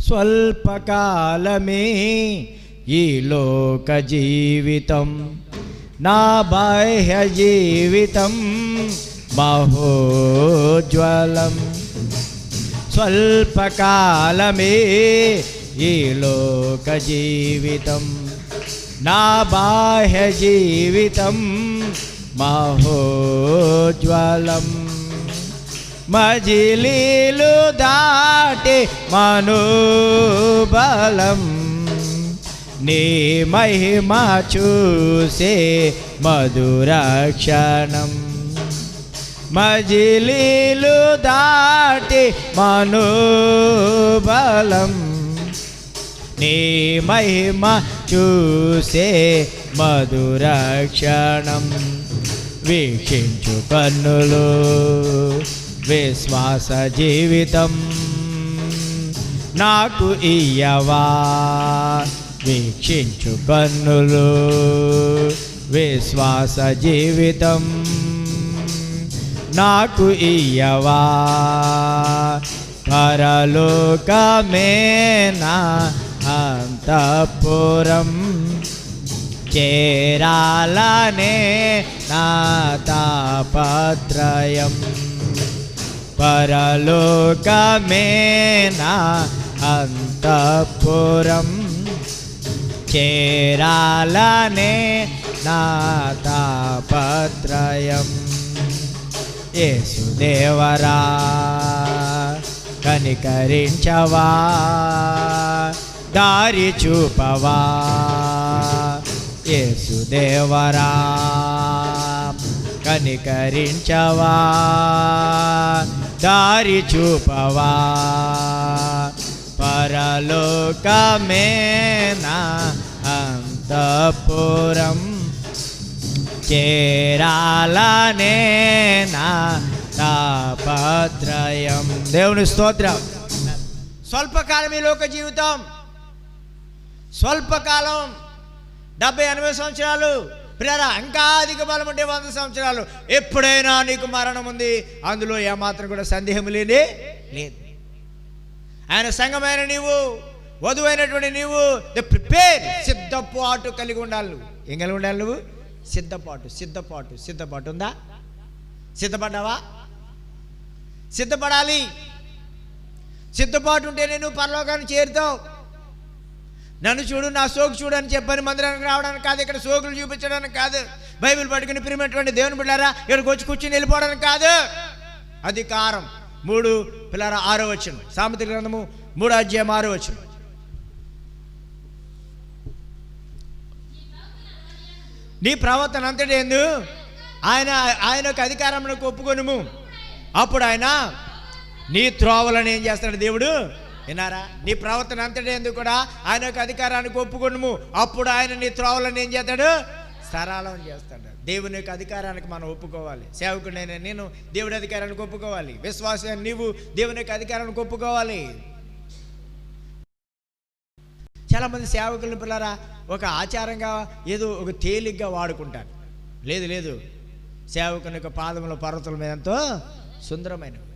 స్వల్పకాలమే ఈ లోక జీవితం, నా బాహ్య జీవితం మహోజ్వలం. స్వల్పకాలమే ఈ లోక జీవితం, నా బాహ్య జీవితం మహోజ్వలం. మజిలీలు దాటి మనోబలం, నీ మహిమ చూసే మధుర క్షణం. మజిలీలు దాటి మనోబలం, నీ మహిమ చూసే మధుర క్షణం. వీక్షించు కన్నులు విశ్వాస జీవితం నాకు ఇయ్యవా, వీక్షించు కన్నులు విశ్వాస జీవితం నాకు ఇయ్యవా, పరలోకమే నా అంతఃపురం, చేరాలనే నా తాపత్రయం, పరలోకమే నా అంతఃపురం, చేరాలనే నా తాపత్రయం. యేసుదేవరా కనికరించవా, దారి చూపవా, యేసుదేవరా కనికరించవా, దారి చూపవా, పరలోకమే నా అంతఃపురం, చేరాలనే నా తాపత్రయం. దేవుని స్తోత్రం. స్వల్పకాలం ఈ లోక జీవితం, స్వల్పకాలం 70-80 సంవత్సరాలు. ప్రియరా, ఇంకా అధిక బలం ఉంటే 100 సంవత్సరాలు. ఎప్పుడైనా నీకు మరణం ఉంది, అందులో ఏమాత్రం కూడా సందేహం లేదు. ఆయన సంఘమైన నీవు, వధువైనటువంటి నీవు ప్రిపేర్, సిద్ధపాటు కలిగి ఉండాలి. ఏం కలిగి ఉండాలి నువ్వు? సిద్ధపాటు ఉందా? సిద్ధపడ్డావా? సిద్ధపడాలి. సిద్ధపాటు ఉంటేనే నువ్వు పరలోకాన్ని చేరుతావు. నన్ను చూడు, నా సోకు చూడు అని చెప్పని మందిరానికి రావడానికి కాదు, ఇక్కడ సోకులు చూపించడానికి కాదు, బైబిల్ పట్టుకుని ప్రియమైనటువంటి దేవుని బిడ్డారా ఇక్కడికి వచ్చి కూర్చుని వెళ్ళిపోవడానికి కాదు. అధికారం 3 పిల్లరా 6వ వచనం, సామెతల గ్రంథము 3వ అధ్యాయం 6వ వచనం. నీ ప్రవర్తన అంతటి ఎందు ఆయన యొక్క అధికారమునకు ఒప్పుకొనుము, అప్పుడు ఆయన నీ త్రోవలను ఏం చేస్తాడు దేవుడు? విన్నారా? నీ ప్రవర్తన అంతటి ఎందు కూడా ఆయన యొక్క అధికారానికి ఒప్పుకొనుము, అప్పుడు ఆయన నీ త్రోవలను ఏం చేస్తాడు? సరళం చేస్తాడు. దేవుని యొక్క అధికారానికి మనం ఒప్పుకోవాలి. సేవకుడైన నేను దేవుడి అధికారానికి ఒప్పుకోవాలి. విశ్వాసాన్ని నీవు దేవుని యొక్క అధికారానికి ఒప్పుకోవాలి. చాలామంది సేవకులను పిల్లరా ఒక ఆచారంగా ఏదో ఒక తేలిగ్గా వాడుకుంటారు. లేదు, సేవకుని యొక్క పాదముల పర్వతాల మీద ఎంతో సుందరమైనవి,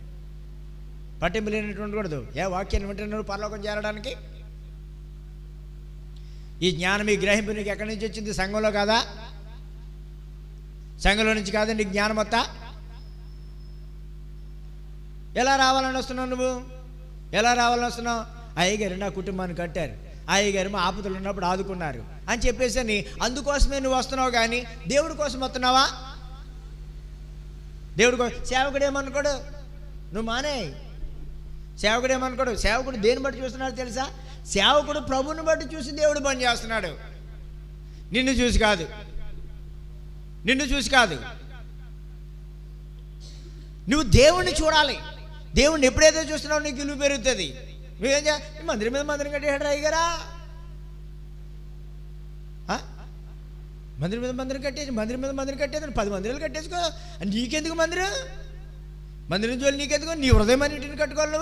పట్టింపు లేనటువంటి కూడదు. వాక్యాన్ని వింటే నువ్వు పరలోకం చేరడానికి ఈ జ్ఞానం, ఈ గ్రహింపు నీకు ఎక్కడి నుంచి వచ్చింది? సంఘంలో కాదా? సంఘంలో నుంచి కాదా నీకు జ్ఞానం మొత్తం? ఎలా రావాలని వస్తున్నావు నువ్వు? ఎలా రావాలని వస్తున్నావు? అయ్యగారు నా కుటుంబాన్ని కట్టారు, అయ్యగారు మా ఆపదలు ఉన్నప్పుడు ఆదుకున్నారు అని చెప్పేసి అని అందుకోసమే నువ్వు వస్తున్నావు. కానీ దేవుడి కోసం వస్తున్నావా? దేవుడి కోసం. సేవకుడు ఏమనుకోడు, నువ్వు మానే. సేవకుడు ఏమనుకోడు. సేవకుడు దేని బట్టి చూస్తున్నాడు తెలుసా? సేవకుడు ప్రభువుని బట్టి చూసి దేవుడు పని చేస్తున్నాడు, నిన్ను చూసి కాదు. నువ్వు దేవుణ్ణి చూడాలి. దేవుణ్ణి ఎప్పుడైతే చూస్తున్నావు నీకు విలువ పెరుగుతుంది. నువ్వేం మందిరం మీద మందిరం కట్టేసాడు అయ్యగారా, మందిరం మీద మందిరం కట్టేసి మందిరం మీద మందిరం కట్టేది 10 మందిరాలు కట్టేసుకో. నీకెందుకు మందిరం జోలి నీకెందుకు? నీ హృదయం అన్నింటిని కట్టుకోవాలి.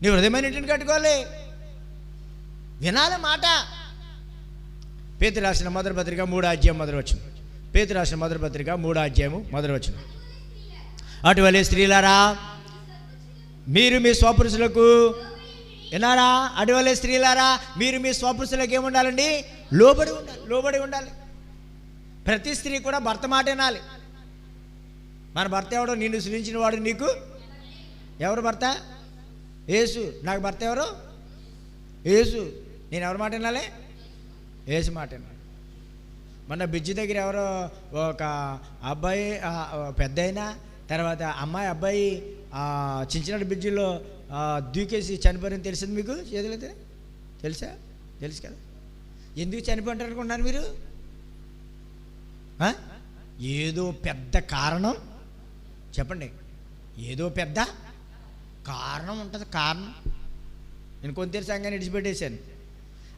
నీ హృదయం అన్నింటిని కట్టుకోవాలి, వినాలి మాట. పేతురు రాసిన మొదటి పత్రిక 3వ అధ్యాయం 1వ వచనం. పేతురు రాసిన మొదటి పత్రిక 3వ అధ్యాయము 1వ వచనం. అటువలే స్త్రీలారా మీరు మీ స్వపురుషులకు, విన్నారా? అటువలే స్త్రీలారా మీరు మీ స్వపురుషులకు ఏముండాలండి? లోబడి ఉండాలి. ప్రతి స్త్రీ కూడా భర్త మాట వినాలి. మన భర్త ఎవడో? నిన్ను సృజించిన వాడు నీకు ఎవరు భర్త? యేసు. నాకు భర్త ఎవరు? యేసు. నేను ఎవరి మాట వినాలి? యేసు మాట వినాలి. మొన్న బ్రిడ్జి దగ్గర ఎవరో ఒక అబ్బాయి, పెద్ద అయినా తర్వాత అబ్బాయి చించినాడు బ్రిడ్జిలో దూకేసి చనిపోయారని తెలిసింది మీకు? చేతులైతే తెలుసు కదా. ఎందుకు చనిపోతారు అనుకుంటున్నారు మీరు? ఏదో పెద్ద కారణం చెప్పండి. ఏదో పెద్ద కారణం ఉంటుంది. కారణం నేను కొంత సంఘాన్ని విడిచిపెట్టేశాను.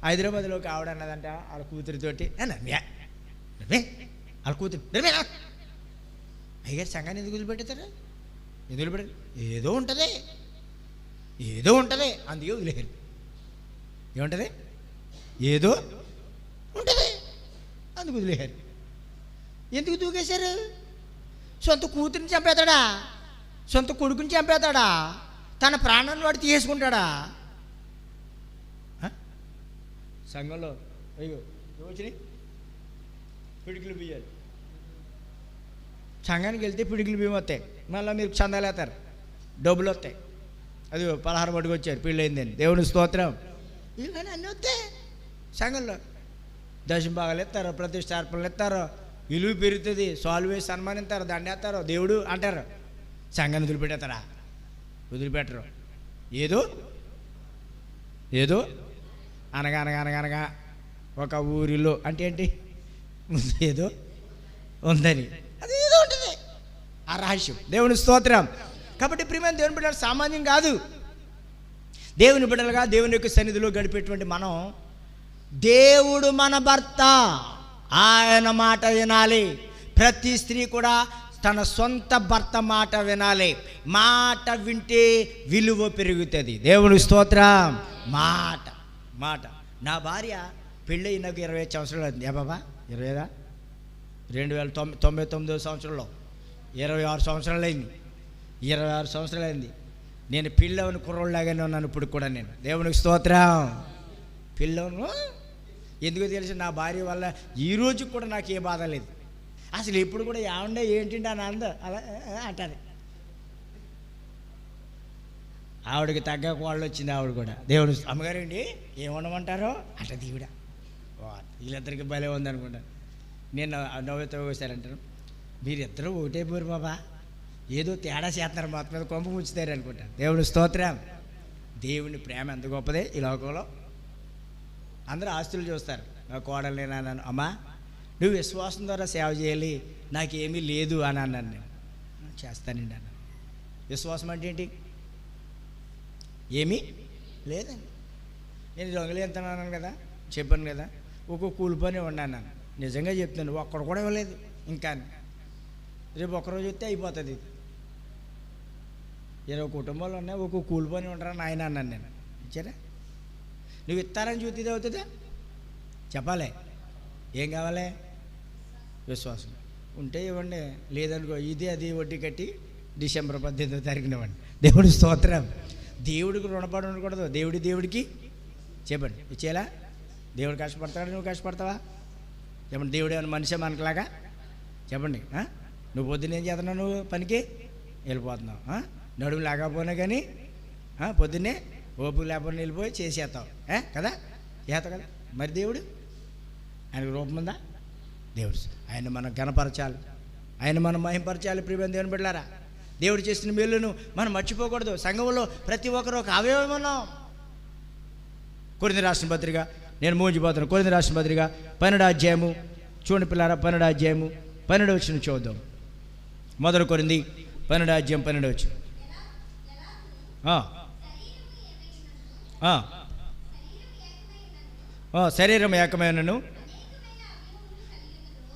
హైదరాబాద్లో ఒక ఆవిడ అన్నదంట వాళ్ళ కూతురితోటి, వాళ్ళ కూతురు అయ్యగారు సంఘాన్ని ఎందుకు వదిలిపెట్టారు? ఏదో ఉంటుంది. ఏదో ఉంటుంది, అందుకే వదిలేరు. ఏముంటుంది? ఏదో ఉంటుంది, అందుకు వదిలేరు. ఎందుకు దూకేశారు? సొంత కూతురిని చంపేస్తాడా? సొంత కొడుకుని చంపేస్తాడా? తన ప్రాణాన్ని వాడు తీసుకుంటాడా? సంఘంలో అయ్యో వచ్చినాయి పిడికిలు బియ్యాలి. సంఘానికి వెళ్తే పిడికిలు బియ్యం వస్తాయి, మళ్ళీ మీరు చందాలు వేస్తారు, డబ్బులు వస్తాయి. అది పలహారం పట్టుకు వచ్చారు పెళ్ళయిందని, దేవుని స్తోత్రం. ఇలానే అన్నీ వస్తాయి సంఘంలో. దశం భాగాలు ఎత్తారు, ప్రతిష్టార్పణలు ఎత్తారు, విలువ పెరుగుతుంది, సాల్వ్ వేసి సన్మానిస్తారు, దండేస్తారు, దేవుడు అంటారు. సంఘాన్ని వదిలిపెట్టేస్తారా? వదిలిపెట్టరు. ఏదో ఏదో అనగా అనగా అనగా అనగా ఒక ఊరిలో అంటే ఏంటి, ఏదో ఉందని, అది ఏదో ఉంటుంది, ఆ రహస్యం. దేవుని స్తోత్రం. కాబట్టి ప్రియమైన దేవుని బిడ్డలు సామాన్యం కాదు. దేవుని బిడ్డలుగా దేవుని యొక్క సన్నిధిలో గడిపేటువంటి మనం, దేవుడు మన భర్త, ఆయన మాట వినాలి. ప్రతి స్త్రీ కూడా తన సొంత భర్త మాట వినాలి. మాట వింటే విలువ పెరుగుతుంది. దేవుని స్తోత్రం. మాట మాట. నా భార్య పెళ్ళి నాకు 25 సంవత్సరాలు అయింది. బాబా 20 2099 సంవత్సరంలో 26 సంవత్సరాలు అయింది. 26 సంవత్సరాలు అయింది. నేను పిల్లవని కుర్రోళ్ళలాగానే ఉన్నాను ఇప్పుడు కూడా నేను. దేవునికి స్తోత్రం. పిల్లవను ఎందుకు తెలుసు, నా భార్య వల్ల ఈరోజు కూడా నాకు ఏ బాధ లేదు. అసలు ఎప్పుడు కూడా ఏమండే ఏంటి అని అంద అలా అంటారు. ఆవిడకి తగ్గ కోళ్ళు వచ్చింది. ఆవిడ కూడా దేవుడు అమ్మగారు అండి ఏమనమంటారో అట్ట దేవుడా వీళ్ళిద్దరికి భలే ఉందనుకుంటా. నేను నవ్వుతో వచ్చారంటారు, మీరిద్దరూ ఒకటైపోయారు బాబా, ఏదో తేడా చేస్తున్నారు, మొత్తం మీద కొంప ముంచుతారు అనుకుంటా. దేవుని స్తోత్రం. దేవుని ప్రేమ ఎంత గొప్పదే. ఈ లోకంలో అందరూ ఆస్తులు చూస్తారు. నా కోడలు నేను అన్నాను, అమ్మా నువ్వు విశ్వాసం ద్వారా సేవ చేయాలి, నాకేమీ లేదు అని అన్నాను. నేను చేస్తానండి అన్నాను. విశ్వాసం అంటే ఏంటి? ఏమీ లేదండి. నేను దొంగలు ఎంతన్నాను కదా, చెప్పాను కదా, ఒక్కో కూలి పని ఉన్నాను. నిజంగా చెప్తాను, ఒక్కడు కూడా ఇవ్వలేదు. ఇంకా రేపు ఒక్కరోజు వస్తే అయిపోతుంది. 20 కుటుంబాలు ఉన్నాయి, ఒక్కో కూలి పని ఉండరా నాయన అన్నాను నేను. ఇచ్చారా? నువ్వు ఇస్తారని చూస్తే ఇది అవుతుందా? చెప్పాలి. ఏం కావాలి? విశ్వాసం ఉంటే ఇవ్వండి, లేదనుకో ఇది అది వడ్డీ కట్టి డిసెంబర్ 18వ తారీఖున ఇవ్వండి. దేవుడి స్తోత్రం. దేవుడికి రుణపడి ఉండకూడదు. దేవుడికి చెప్పండి ఇచ్చేలా. దేవుడు కష్టపడతాడు, నువ్వు కష్టపడతావా? చెప్పండి. దేవుడు ఏమైనా మనిషి మనకులాగా? చెప్పండి. నువ్వు పొద్దున్న ఏం చేస్తున్నావు? నువ్వు పనికి వెళ్ళిపోతున్నావు, నడుము లేకపోయినా కానీ పొద్దున్నే ఓపిక లేకపోయినా వెళ్ళిపోయి చేసేస్తావు కదా, చేస్తావు కదా. మరి దేవుడు ఆయనకు రూపం ఉందా? దేవుడు ఆయన మనం గణపరచాలి, ఆయన మనం మహింపరచాలి. ప్రియమైన దేవుని బిడ్డలారా, దేవుడు చేసిన మేలును మనం మర్చిపోకూడదు. సంఘంలో ప్రతి ఒక్కరు ఒక అవయవం ఉన్నాం. కొరింథీ రాసిన పత్రిక నేను మోజిపోతాను. కొరింథీ రాసిన పత్రిక 12వ అధ్యాయము చూడండి పిల్లారా. 12వ అధ్యాయము 12వ వచనం చూద్దాం. మొదటి కొరింథీ 12వ అధ్యాయం 12వ వచనం. శరీరం ఏకమైనను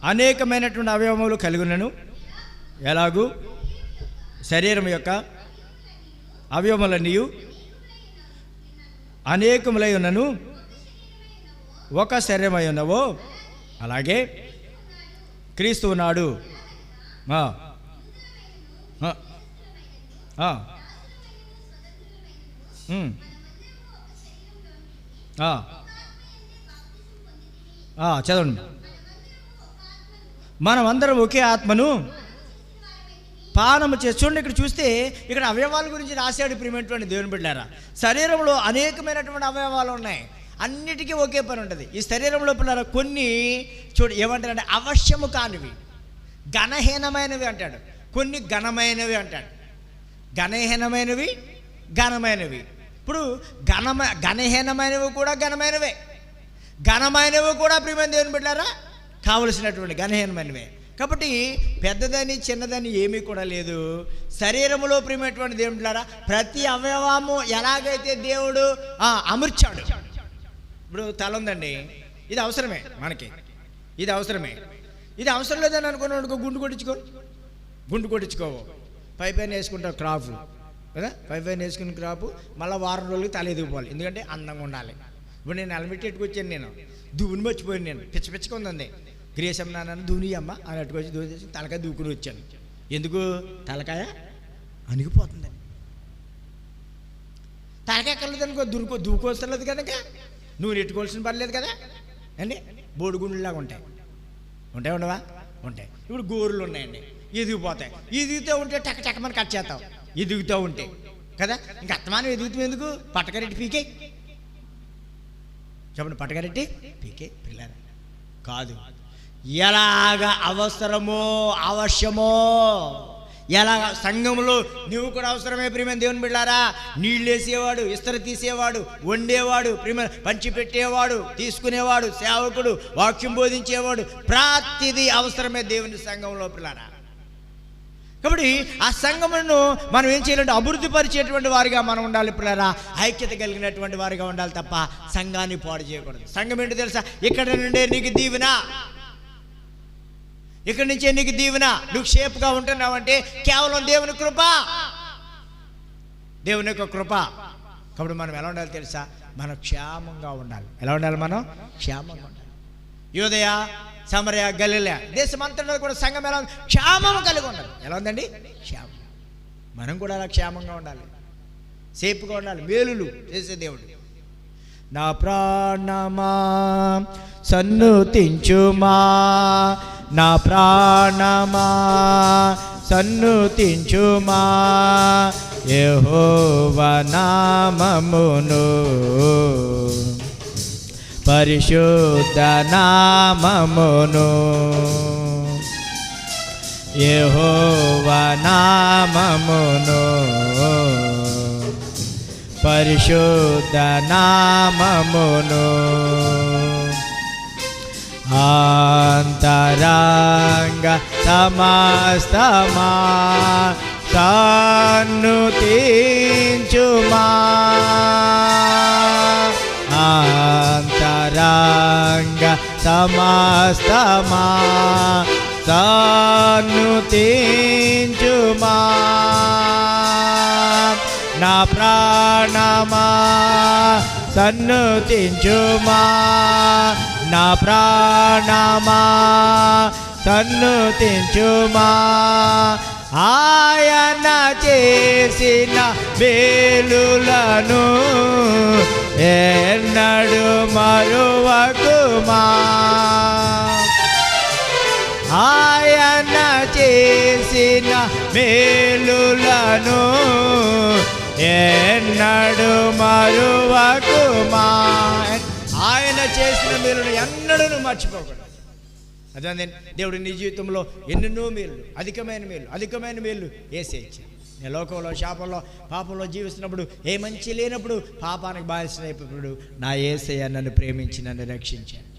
అనేకమైనటువంటి అవయవములు కలిగి ఉన్నను, ఎలాగూ శరీరం యొక్క అవయవములన్నీ అనేకములై ఉన్నను ఒక శరీరమై ఉన్నవో, అలాగే క్రీస్తు ఉన్నాడు. చదవండి. మనమందరం ఒకే ఆత్మను పానము చేసి. చూడండి, ఇక్కడ చూస్తే ఇక్కడ అవయవాల గురించి రాశాడు. ప్రియమైనటువంటి దేవుని బిడ్డలారా, శరీరంలో అనేకమైనటువంటి అవయవాలు ఉన్నాయి, అన్నిటికీ ఒకే పని ఉంటుంది. ఈ శరీరంలో పిల్లల కొన్ని ఏమంటారంటే అవశ్యము కానివి, ఘనహీనమైనవి అంటాడు, కొన్ని ఘనమైనవి అంటాడు. ఘనహీనమైనవి, ఘనమైనవి. ఇప్పుడు ఘనహీనమైనవి కూడా ఘనమైనవే, ఘనమైనవి కూడా ప్రియమైన దేవుని బిడ్డలారా కావలసినటువంటి ఘనహీనమైనవే. కాబట్టి పెద్దదని చిన్నదని ఏమీ కూడా లేదు. శరీరములో ప్రియమైనటువంటి దేవుని బిడ్డలారా ప్రతి అవయవము ఎలాగైతే దేవుడు అమర్చాడు. ఇప్పుడు తల ఉందండి, ఇది అవసరమే మనకి, ఇది అవసరమే. ఇది అవసరం లేదని అనుకున్నాడు, గుండు కొట్టించుకోవు, పైపైన వేసుకుంటావు క్రాఫ్, కదా. పైపైన వేసుకుని క్రాపు మళ్ళీ వారం రోజులకి తల ఎదిగిపోవాలి, ఎందుకంటే అందంగా ఉండాలి. ఇప్పుడు నేను హెల్మెట్ ఎట్టుకొచ్చాను, నేను దువ్వుని మర్చిపోయాను, నేను పిచ్చ ఉందండి. గ్రేసమ్మ నాన్న దువ్వుని అమ్మ అని అట్టుకొచ్చి దువ్వు చేసి తలకాయ దూకుని వచ్చాను. ఎందుకు? తలకాయ అణిగిపోతుంది. తలకాయ కలదు అనుకో దూకొస్తలేదు కనుక నువ్వు నెట్టుకోవాల్సిన పర్లేదు కదా అండి. బోడిగుండులాగా ఉంటాయి ఉండవా? ఉంటాయి. ఇప్పుడు గోరులు ఉన్నాయండి, ఎదిగిపోతాయి. ఎదిగితే ఉంటే టకమని కట్ చేస్తావు, ఎదుగుతూ ఉంటే కదా. ఇంక అత్తమానం ఎదుగుతాం ఎందుకు? పట్టకరెట్టి పీకే చెప్పండి, పట్టకరెట్టి పీకే పిల్లరా కాదు. ఎలాగ అవసరమో అవశ్యమో, ఎలాగ సంఘంలో నువ్వు కూడా అవసరమే ప్రియమైన దేవుని బిడ్డారా. నీళ్ళు వేసేవాడు, ఇస్తరు తీసేవాడు, వండేవాడు, ప్రియమైన పంచి పెట్టేవాడు, తీసుకునేవాడు, సేవకుడు, వాక్యం బోధించేవాడు, ప్రతిదీ అవసరమే దేవుని సంఘంలో పిల్లారా. కాబట్టి ఆ సంఘమును మనం ఏం చేయాలంటే అభివృద్ధి పరిచేటువంటి వారిగా మనం ఉండాలి పిల్లరా. ఐక్యత కలిగినటువంటి వారిగా ఉండాలి తప్ప సంఘాన్ని పాడు చేయకూడదు. సంఘం ఏంటో తెలుసా? ఇక్కడ నుండే నీకు దీవెన, ఇక్కడి నుంచే నీకు దీవెన. నువ్వు షేప్గా ఉంటున్నావంటే కేవలం దేవుని కృప, దేవుని యొక్క కృప. కాబట్టి మనం ఎలా ఉండాలి తెలుసా? మనం క్షేమంగా ఉండాలి. ఎలా ఉండాలి? మనం క్షేమంగా ఉండాలి. యూదయ, సమరయ, గలిలయ దేశమంతటా కూడా సంఘం ఎలా ఉంది? క్షేమం కలిగి ఉండాలి. ఎలా ఉందండి? క్షేమం. మనం కూడా అలా క్షేమంగా ఉండాలి, సేపుగా ఉండాలి, మేలులు చేసే దేవుడు. నా ప్రాణమా సన్నుతించుమా, నా ప్రాణమా సన్నుతించుమా, యెహోవా నామమును, పరిశుద్ధ నామమును, యెహోవా నామమును, పరిశుద్ధ నామమును. అంతరంగ సమస్తమా సన్నుతించుమా, అంతరంగ సమస్తమా సన్నుతించుమా, నా ప్రాణమా సన్నుతించుమా, నా ప్రాణమా సన్నుతించుమా, ఆయన చేసిన మేలులను ఎన్నడు మరువకుమా, ఆయన చేసిన మేలులను ఎన్నడు మరువకుమా. ఆయన చేసిన మేలును ఎన్నడూ మర్చిపోకూడదు. అదే దేవుడు నీ జీవితంలో ఎన్నెన్నో మేలు, అధికమైన మేలు వేసేయచ్చు. నేను లోకంలో శాపంలో పాపంలో జీవిస్తున్నప్పుడు, ఏ మంచి లేనప్పుడు, పాపానికి బానిసైనప్పుడు నా యేసయ్య నన్ను ప్రేమించి నన్ను రక్షించాడు,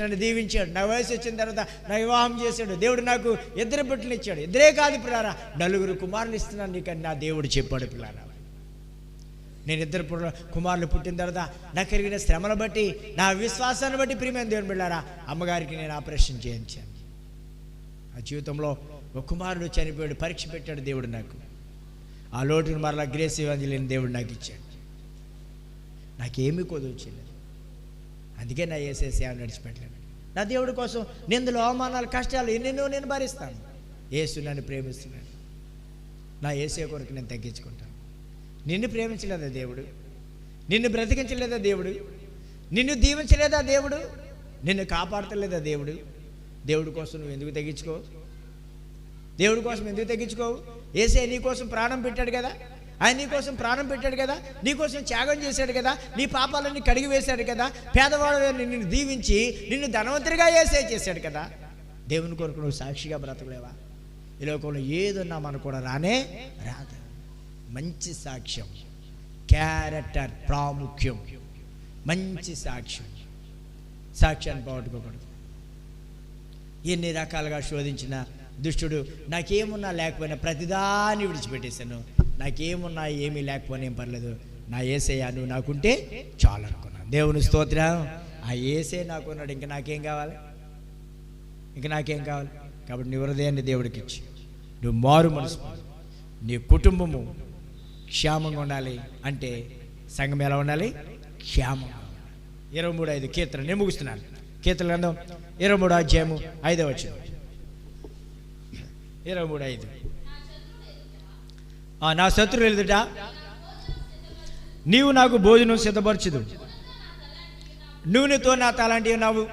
నన్ను దీవించాడు. నా వయసు వచ్చిన తర్వాత నా వివాహం చేశాడు. దేవుడు నాకు 2 బిడ్డలు ఇచ్చాడు. 2 కాదు పిల్లారా, 4 కుమారులు ఇస్తున్నాను నీకని నా దేవుడు చెప్పాడు పిల్లారా. నేను 2 కుమారులు పుట్టిన తర్వాత నాకు కలిగిన శ్రమను బట్టి, నా విశ్వాసాన్ని బట్టి ప్రియమైన దేవుని బిడ్డారా, అమ్మగారికి నేను ఆపరేషన్ చేయించాను. ఆ జీవితంలో ఒక కుమారుడు చనిపోయాడు, పరీక్ష పెట్టాడు దేవుడు నాకు. ఆ లోటును మరలా గ్రేస్ ఇవ్వలేని దేవుడు నాకు ఇచ్చాడు. నాకేమీ కొదవచ్చేయలేదు. అందుకే నా యేసే సేవ నడిచిపెట్టలేదు. నా దేవుడి కోసం నిందలు, అవమానాలు, కష్టాలు ఎన్నెన్నో నేను భరిస్తాను. యేసు నన్ను ప్రేమిస్తున్నాడు. నా యేసే కొరకు నేను తగ్గించుకుంటాను. నిన్ను ప్రేమించలేదా దేవుడు? నిన్ను బ్రతికించలేదా దేవుడు? నిన్ను దీవించలేదా దేవుడు? నిన్ను కాపాడతలేదా దేవుడు? దేవుడి కోసం నువ్వు ఎందుకు తగ్గించుకోవు? దేవుడి కోసం ఎందుకు తగ్గించుకోవు? యేసే నీ కోసం ప్రాణం పెట్టాడు కదా, ఆయన నీ కోసం ప్రాణం పెట్టాడు కదా, నీ కోసం త్యాగం చేశాడు కదా, నీ పాపాలన్నీ కడిగి వేశాడు కదా, పేదవాడు నిన్ను దీవించి నిన్ను ధనవంతుడిగా యేసే చేశాడు కదా. దేవుని కొరకు నువ్వు సాక్షిగా బ్రతకలేవా? ఈ లోకంలో ఏదున్నా మనకు కూడా రానే రాదు. మంచి సాక్ష్యం, క్యారెక్టర్ ప్రాముఖ్యం, మంచి సాక్ష్యాన్ని పోగొట్టుకోకూడదు. ఎన్ని రకాలుగా శోధించిన దుష్టుడు నాకేమున్నా లేకపోయినా ప్రతిదాన్ని విడిచిపెట్టేశాను, నాకేమున్నా ఏమీ లేకపోయినా ఏం పర్లేదు, నా యేసయ్య నువ్వు నాకుంటే చాలు అనుకున్నాను. దేవుని స్తోత్రం. ఆ యేసే నాకున్నాడు, ఇంక నాకేం కావాలి? కాబట్టి నీ హృదయాన్ని దేవుడికి ఇచ్చి నువ్వు మారు మనసు నీ కుటుంబము క్షేమంగా ఉండాలి అంటే సంఘం ఎలా ఉండాలి? క్షేమంగా. 23:5 కీర్తన, నేను ముగిస్తున్నాను. కీర్తన గ్రంథం 23 అధ్యాయము 5వ వచనం. 23:5. నా శత్రువులు ఎదుట నీవు నాకు భోజనం సిద్ధపరచుదు, నూనెతో నా తలాంటి ఉన్నావు,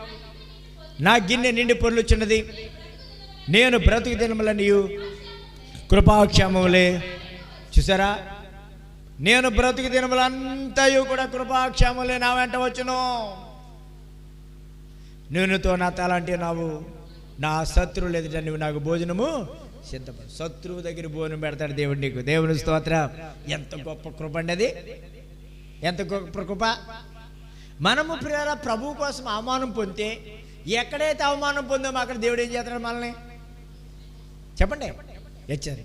నా గిన్నె నిండి పొర్లుచున్నది, నేను బ్రతుకు దినముల నీవు కృపాక్షేమములే. చూసారా, నేను బ్రతుకు దినములంతయు కూడా కృపాక్షేమములే నా వెంట వచ్చును. నూనెతో నా తలాంటి ఉన్నావు, నా శత్రువులు ఎదుట నువ్వు నాకు భోజనము సిద్ధపడు. శత్రువు దగ్గర భోజనం పెడతాడు దేవుడు నీకు. దేవుని స్తోత్రం. ఎంత గొప్ప కృప అండి అది, ఎంత గొప్ప కృప. మనము ప్రియరా ప్రభు కోసం అవమానం పొందితే, ఎక్కడైతే అవమానం పొందామో అక్కడ దేవుడు ఏం చేస్తాడు మనల్ని? చెప్పండి. హెచ్చరి.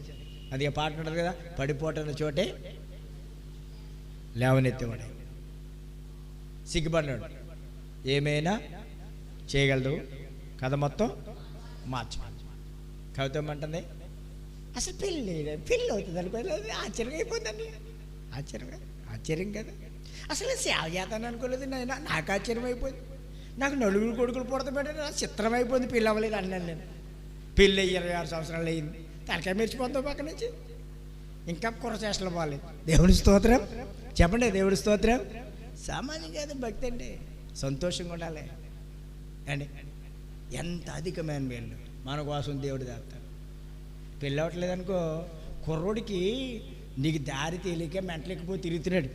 అది పాట ఉంటుంది కదా, పడిపోటున్న చోటే లేవనెత్తేవాడే. సిగ్గుపడినాడు ఏమైనా చేయగలదు, కథ మొత్తం మార్చు. కవిత అంటుంది, అసలు పెళ్ళి అవుతుంది అనుకోలేదు, ఆశ్చర్యంగా అయిపోయిందండి. ఆశ్చర్యం కదా, అసలు సేవ చేస్తాను అనుకోలేదు నేను, నాకు ఆశ్చర్యం అయిపోయింది. నాకు నలుగురు కొడుకులు పుడతబెట్టారు, చిత్రం అయిపోయింది. పెళ్ళి అవ్వలేదు అన్నాను నేను. పెళ్ళి 26 సంవత్సరాలు అయింది. తలకాయ మెరిచిపోతాం పక్క నుంచి, ఇంకా కుర్రచేష్టలు పోలేదు. దేవుడి స్తోత్రం. చెప్పండి, దేవుడి స్తోత్రం. సామాన్యం కాదు భక్తి అంటే. సంతోషంగా ఉండాలి అండి. ఎంత అధికమైన మేలు మన కోసం దేవుడు చేస్తాడు. పెళ్ళి అవ్వట్లేదు అనుకో, కుర్రోడికి నీకు దారి తేలిక మెంటలెక్కిపోయి తిరుగుతున్నాడు.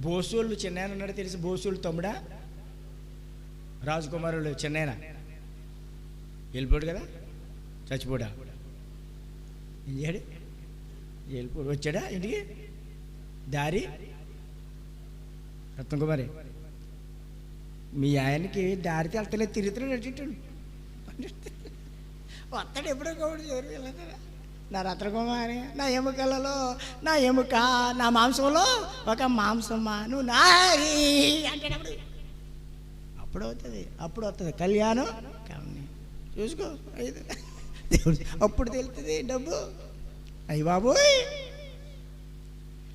బోసోళ్ళు చిన్నాయన ఉన్నాడు తెలిసి, బోసోళ్ళు తమ్ముడా రాజకుమారులు చిన్నాయన వెళ్ళిపోడు కదా, చచ్చిపోడా, ఏం చేయడు, వెళ్ళిపోడు. వచ్చాడా ఇంటికి దారి? రత్నకుమారి మీ ఆయనకి దారి తెలతలేదు, తిరుగుతున్నాడు అటు వస్తాడు ఎప్పుడో కాబట్టి ఎవరు. నా రత్నకుమారి, నా ఎముకలలో నా ఎముక, నా మాంసంలో ఒక మాంసమ్మా, నువ్వు నారి అంటాడు. అప్పుడు వస్తుంది కళ్యాణం. చూసుకో దేవుడు అప్పుడు తెలుస్తుంది డబ్బు. అయ్యి బాబోయ్,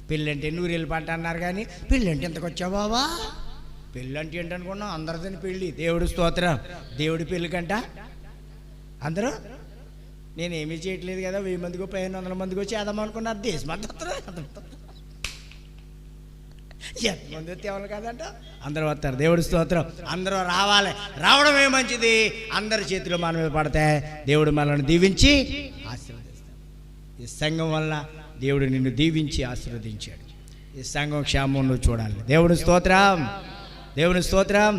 పెళ్ళంటే 100 పంట అన్నారు కానీ పెళ్ళంటే ఎంతకు వచ్చావు బాబా? పెళ్ళంటే ఏంటనుకున్నాం? అందరిదని పెళ్ళి. దేవుడు స్తోత్రం. దేవుడి పెళ్ళికంట అందరూ, నేనేమీ చేయట్లేదు కదా, 1000 మందికో 1500 మందికో చేద్దామనుకున్నారు. దేశం అంతా ఎంతమంది వస్తే ఎవరు కాదంట, అందరూ వస్తారు. దేవుడి స్తోత్రం. అందరూ రావాలి, రావడమే మంచిది. అందరి చేతిలో మన మీద పడితే దేవుడు మనల్ని దీవించి ఆశీర్వదిస్తాడు. ఈ సంఘం వల్ల దేవుడు నిన్ను దీవించి ఆశీర్వదించాడు. ఈ సంఘం క్షేమం నువ్వు చూడాలి. దేవుడి స్తోత్రం, దేవుని స్తోత్రం.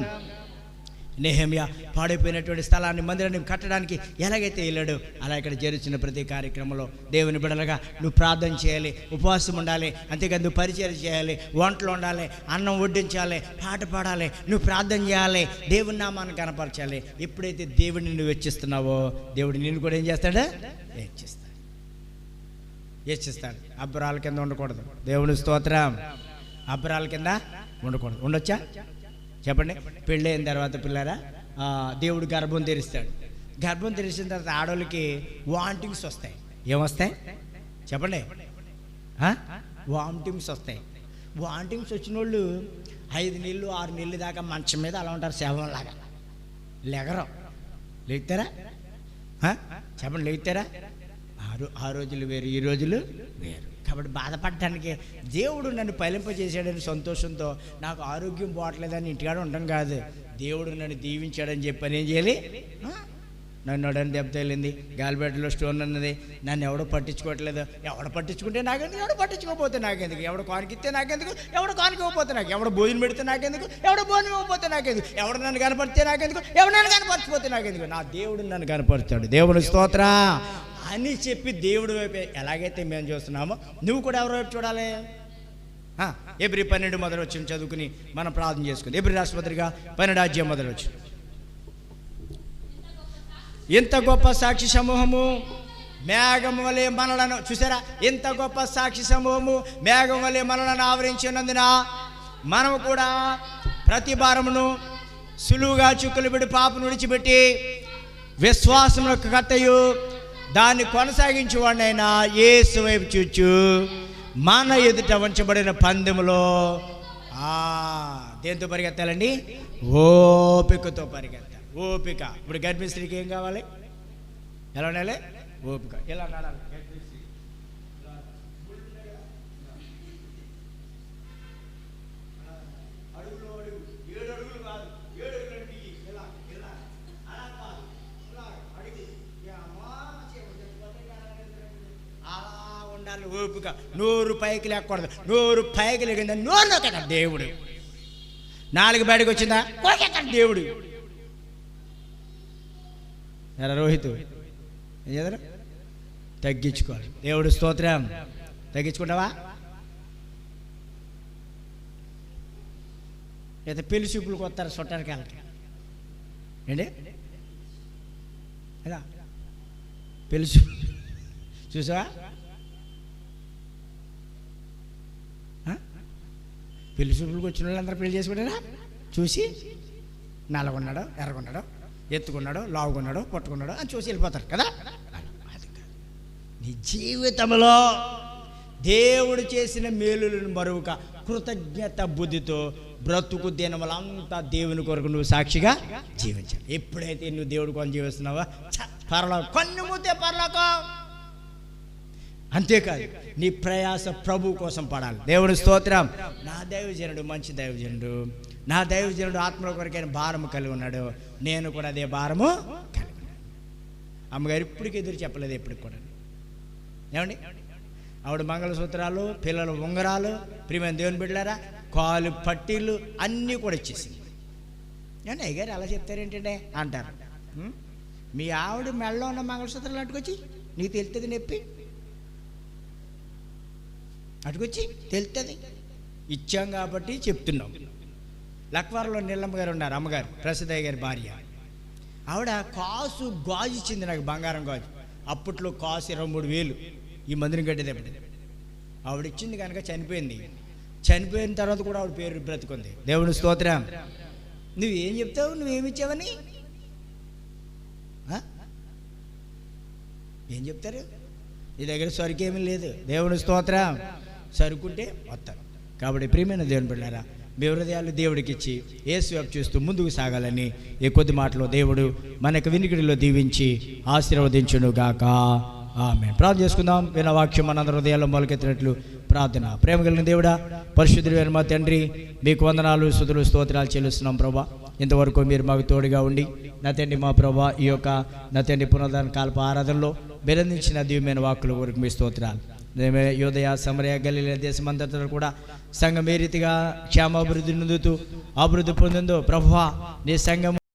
నెహెమ్యా పాడైపోయినటువంటి స్థలాన్ని, మందిరాన్ని కట్టడానికి ఎలాగైతే వెళ్ళాడు, అలా ఇక్కడ జరుగుతున్న ప్రతి కార్యక్రమంలో దేవుని బిడ్డలుగా నువ్వు ప్రార్థన చేయాలి, ఉపవాసం ఉండాలి. అంతేకాదు నువ్వు పరిచయం చేయాలి, వంటలు ఉండాలి, అన్నం వడ్డించాలి, పాట పాడాలి, నువ్వు ప్రార్థన చేయాలి, దేవుని నామాన్ని కనపరచాలి. ఎప్పుడైతే దేవుడిని నువ్వు హెచ్చిస్తున్నావో, దేవుడు నిన్ను కూడా ఏం చేస్తాడా? హెచ్చిస్తాడు. అబ్బరాల కింద ఉండకూడదు. దేవుని స్తోత్రం. అబ్బరాల కింద ఉండకూడదు. ఉండొచ్చా చెప్పండి. పెళ్ళైన తర్వాత పిల్లరా దేవుడు గర్భం తెరిస్తాడు. గర్భం తెరిచిన తర్వాత ఆడవాళ్ళకి వామిటింగ్స్ వస్తాయి. ఏమొస్తాయి చెప్పండి? వామిటింగ్స్ వస్తాయి. వామిటింగ్స్ వచ్చిన వాళ్ళు 5 నెలలు 6 నెలలు దాకా మంచం మీద అలా ఉంటారు, శవంలాగా. లేగుతారా చెప్పండి? లేగుతారా? ఆ రోజులు వేరు, ఈ రోజులు వేరు. కాబట్టి బాధపడటానికి దేవుడు నన్ను పలింపజేశాడని సంతోషంతో, నాకు ఆరోగ్యం పోవట్లేదని ఇంటికాడ ఉండడం కాదు, దేవుడు నన్ను దీవించాడని చెప్పని ఏం చేయాలి? నన్ను ఎవడని దెబ్బ తగిలింది, గాలిబెడ్డలో స్టోన్ ఉన్నది, నన్ను ఎవడో పట్టించుకోవట్లేదు. ఎవడ పట్టించుకుంటే నాకెందుకు, ఎవడ పట్టించుకోకపోతే నాకెందుకు, ఎవడ కానికిస్తే నాకెందుకు, ఎవడ కానికపోతే నాకు, ఎవడ భోజనం పెడితే నాకెందుకు, ఎవడ భోజనం ఇవ్వకపోతే నాకెందుకు, ఎవడ నన్ను కనపడితే నాకెందుకు, ఎవడు నన్ను కనపరచిపోతే నాకెందుకు, నా దేవుడు నన్ను కనపరుస్తాడు. దేవుని స్తోత్రం అని చెప్పి దేవుడి వైపు ఎలాగైతే మేము చూస్తున్నామో, నువ్వు కూడా ఎవరి వైపు చూడాలి? ఎబ్రి 12 మొదలు వచ్చి చదువుకుని మనం ప్రార్థన చేసుకుంది. ఎబ్రి రాష్ట్రపతిగా 12 అధ్యాయం మొదలు వచ్చి, ఇంత గొప్ప సాక్షి సమూహము మేఘం వలె మనలను, చూసారా, ఇంత గొప్ప సాక్షి సమూహము మేఘం వలె మనలను ఆవరించి ఉన్నందున మనము కూడా ప్రతి భారమును సులువుగా చుక్కలు పెట్టి పాపను విడిచిపెట్టి విశ్వాసములకు కర్తయు దాన్ని కొనసాగించేవాడినైనా యేసు వైపు చూచు మన ఎదుట ఉంచబడిన పందెములో దేంతో పరిగెత్తాలండి? ఓపికతో పరిగెత్తాలి. ఓపిక. ఇప్పుడు గర్భిణీ స్త్రీకి ఏం కావాలి? ఎలా ఉండాలి? ఓపిక. ఎలా నడాలి? ఓపిక. నోరు పైకి లేకూడదు. నోరు పైకి లేకుండా నోరు కదా దేవుడు. నాలుగు బయటకు వచ్చిందా దేవుడు. ఎలా రోహిత్ ఏం చేద్దరు? తగ్గించుకోవాలి. దేవుడు స్తోత్రం. తగ్గించుకుంటావా? అయితే పెళ్లి చూపులకు వస్తారు చుట్టానికి వెళ్ళకి ఏంటి? ఎలా పెళ్లి చూపు చూసావా? పెళ్లి చూపులకు వచ్చిన వాళ్ళందరూ పెళ్లి చేసుకుంటారా? చూసి నల్లగొన్నాడో ఎర్రగొన్నాడో ఎత్తుకున్నాడో లావుకున్నాడో పట్టుకున్నాడో అని చూసి వెళ్ళిపోతారు కదా. నీ జీవితంలో దేవుడు చేసిన మేలులను మరువక కృతజ్ఞత బుద్ధితో బ్రతుకు దినములంతా దేవుని కొరకు నువ్వు సాక్షిగా జీవించాలి. ఎప్పుడైతే నువ్వు దేవుడి కోసం జీవిస్తున్నావో పరలోకం కొన్ని మూతే పరలోకం. అంతేకాదు నీ ప్రయాస ప్రభు కోసం పడాలి. దేవుని స్తోత్రం. నా దైవజనుడు మంచి దైవజనుడు, నా దైవజనుడు ఆత్మల కొరకైన భారము కలిగి ఉన్నాడు, నేను కూడా అదే భారము కలిగి ఉన్నాను. అమ్మగారు ఇప్పటికి ఎదురు చెప్పలేదు, ఎప్పటికి కూడా. ఏమండి? ఆవిడ మంగళసూత్రాలు, పిల్లలు ఉంగరాలు, ప్రియమైన దేవుని బిడ్డలారా కాలు పట్టీలు అన్నీ కూడా ఇచ్చేసింది. ఏమండి అయ్యగారు అలా చెప్తారేంటంటే అంటారు. మీ ఆవిడ మెడలో ఉన్న మంగళసూత్రాలు అటుకొచ్చి నీకు తెలుస్తుంది నొప్పి, అటుకొచ్చి తెలుస్తుంది. ఇచ్చాం కాబట్టి చెప్తున్నాం. లక్వార్లో నీలమ్మ గారు ఉన్నారు, అమ్మగారు ప్రసిద్ధయ్య గారి భార్య. ఆవిడ కాసు గాజు ఇచ్చింది నాకు, బంగారం గాజు. అప్పట్లో కాసు 23,000 ఈ మందిని కట్టేదేపటి. ఆవిడ ఇచ్చింది కనుక చనిపోయింది. చనిపోయిన తర్వాత కూడా ఆవిడ పేరు బ్రతుకుంది. దేవుని స్తోత్రం. నువ్వేం చెప్తావు? నువ్వేమిచ్చావని ఏం చెప్తారు? నీ దగ్గర సరుకేమీ లేదు. దేవుని స్తోత్రం. సరుకుంటే వస్తారు. కాబట్టి ప్రియమైన దేవుని బిడ్డలారా మీ హృదయాలు దేవుడికి ఇచ్చి యేసు వైపు చూస్తూ ముందుకు సాగాలని ఈ కొద్ది మాటలో దేవుడు మనకు వినికిడిలో దీవించి ఆశీర్వదించునుగాక. ఆమేన్. ప్రార్థన చేసుకుందాం. విన్న వాక్యం మనందరి హృదయాల్లో మొలకెత్తినట్లు ప్రార్థన. ప్రేమ కలిగిన దేవుడా, పరిశుద్ధుడైన మా తండ్రి, మీకు వందనాలు, స్తుతులు, స్తోత్రాలు చెల్లిస్తున్నాం ప్రభా. ఇంతవరకు మీరు మాకు తోడుగా ఉండి నా తండ్రి మా ప్రభా ఈ యొక్క నా తండ్రి పునరుద్ధాన కాల్ప ఆరాధనలో బెరందించిన దివ్యమైన వాక్కుల కొరకు మీ స్తోత్రాలు. యోదయ సమరయ గలిలయ దేశమంతటా కూడా సంఘం ఏ రీతిగా క్షేమాభివృద్ధి నొందుతూ అభివృద్ధి పొందిందో ప్రభువా, నీ సంఘం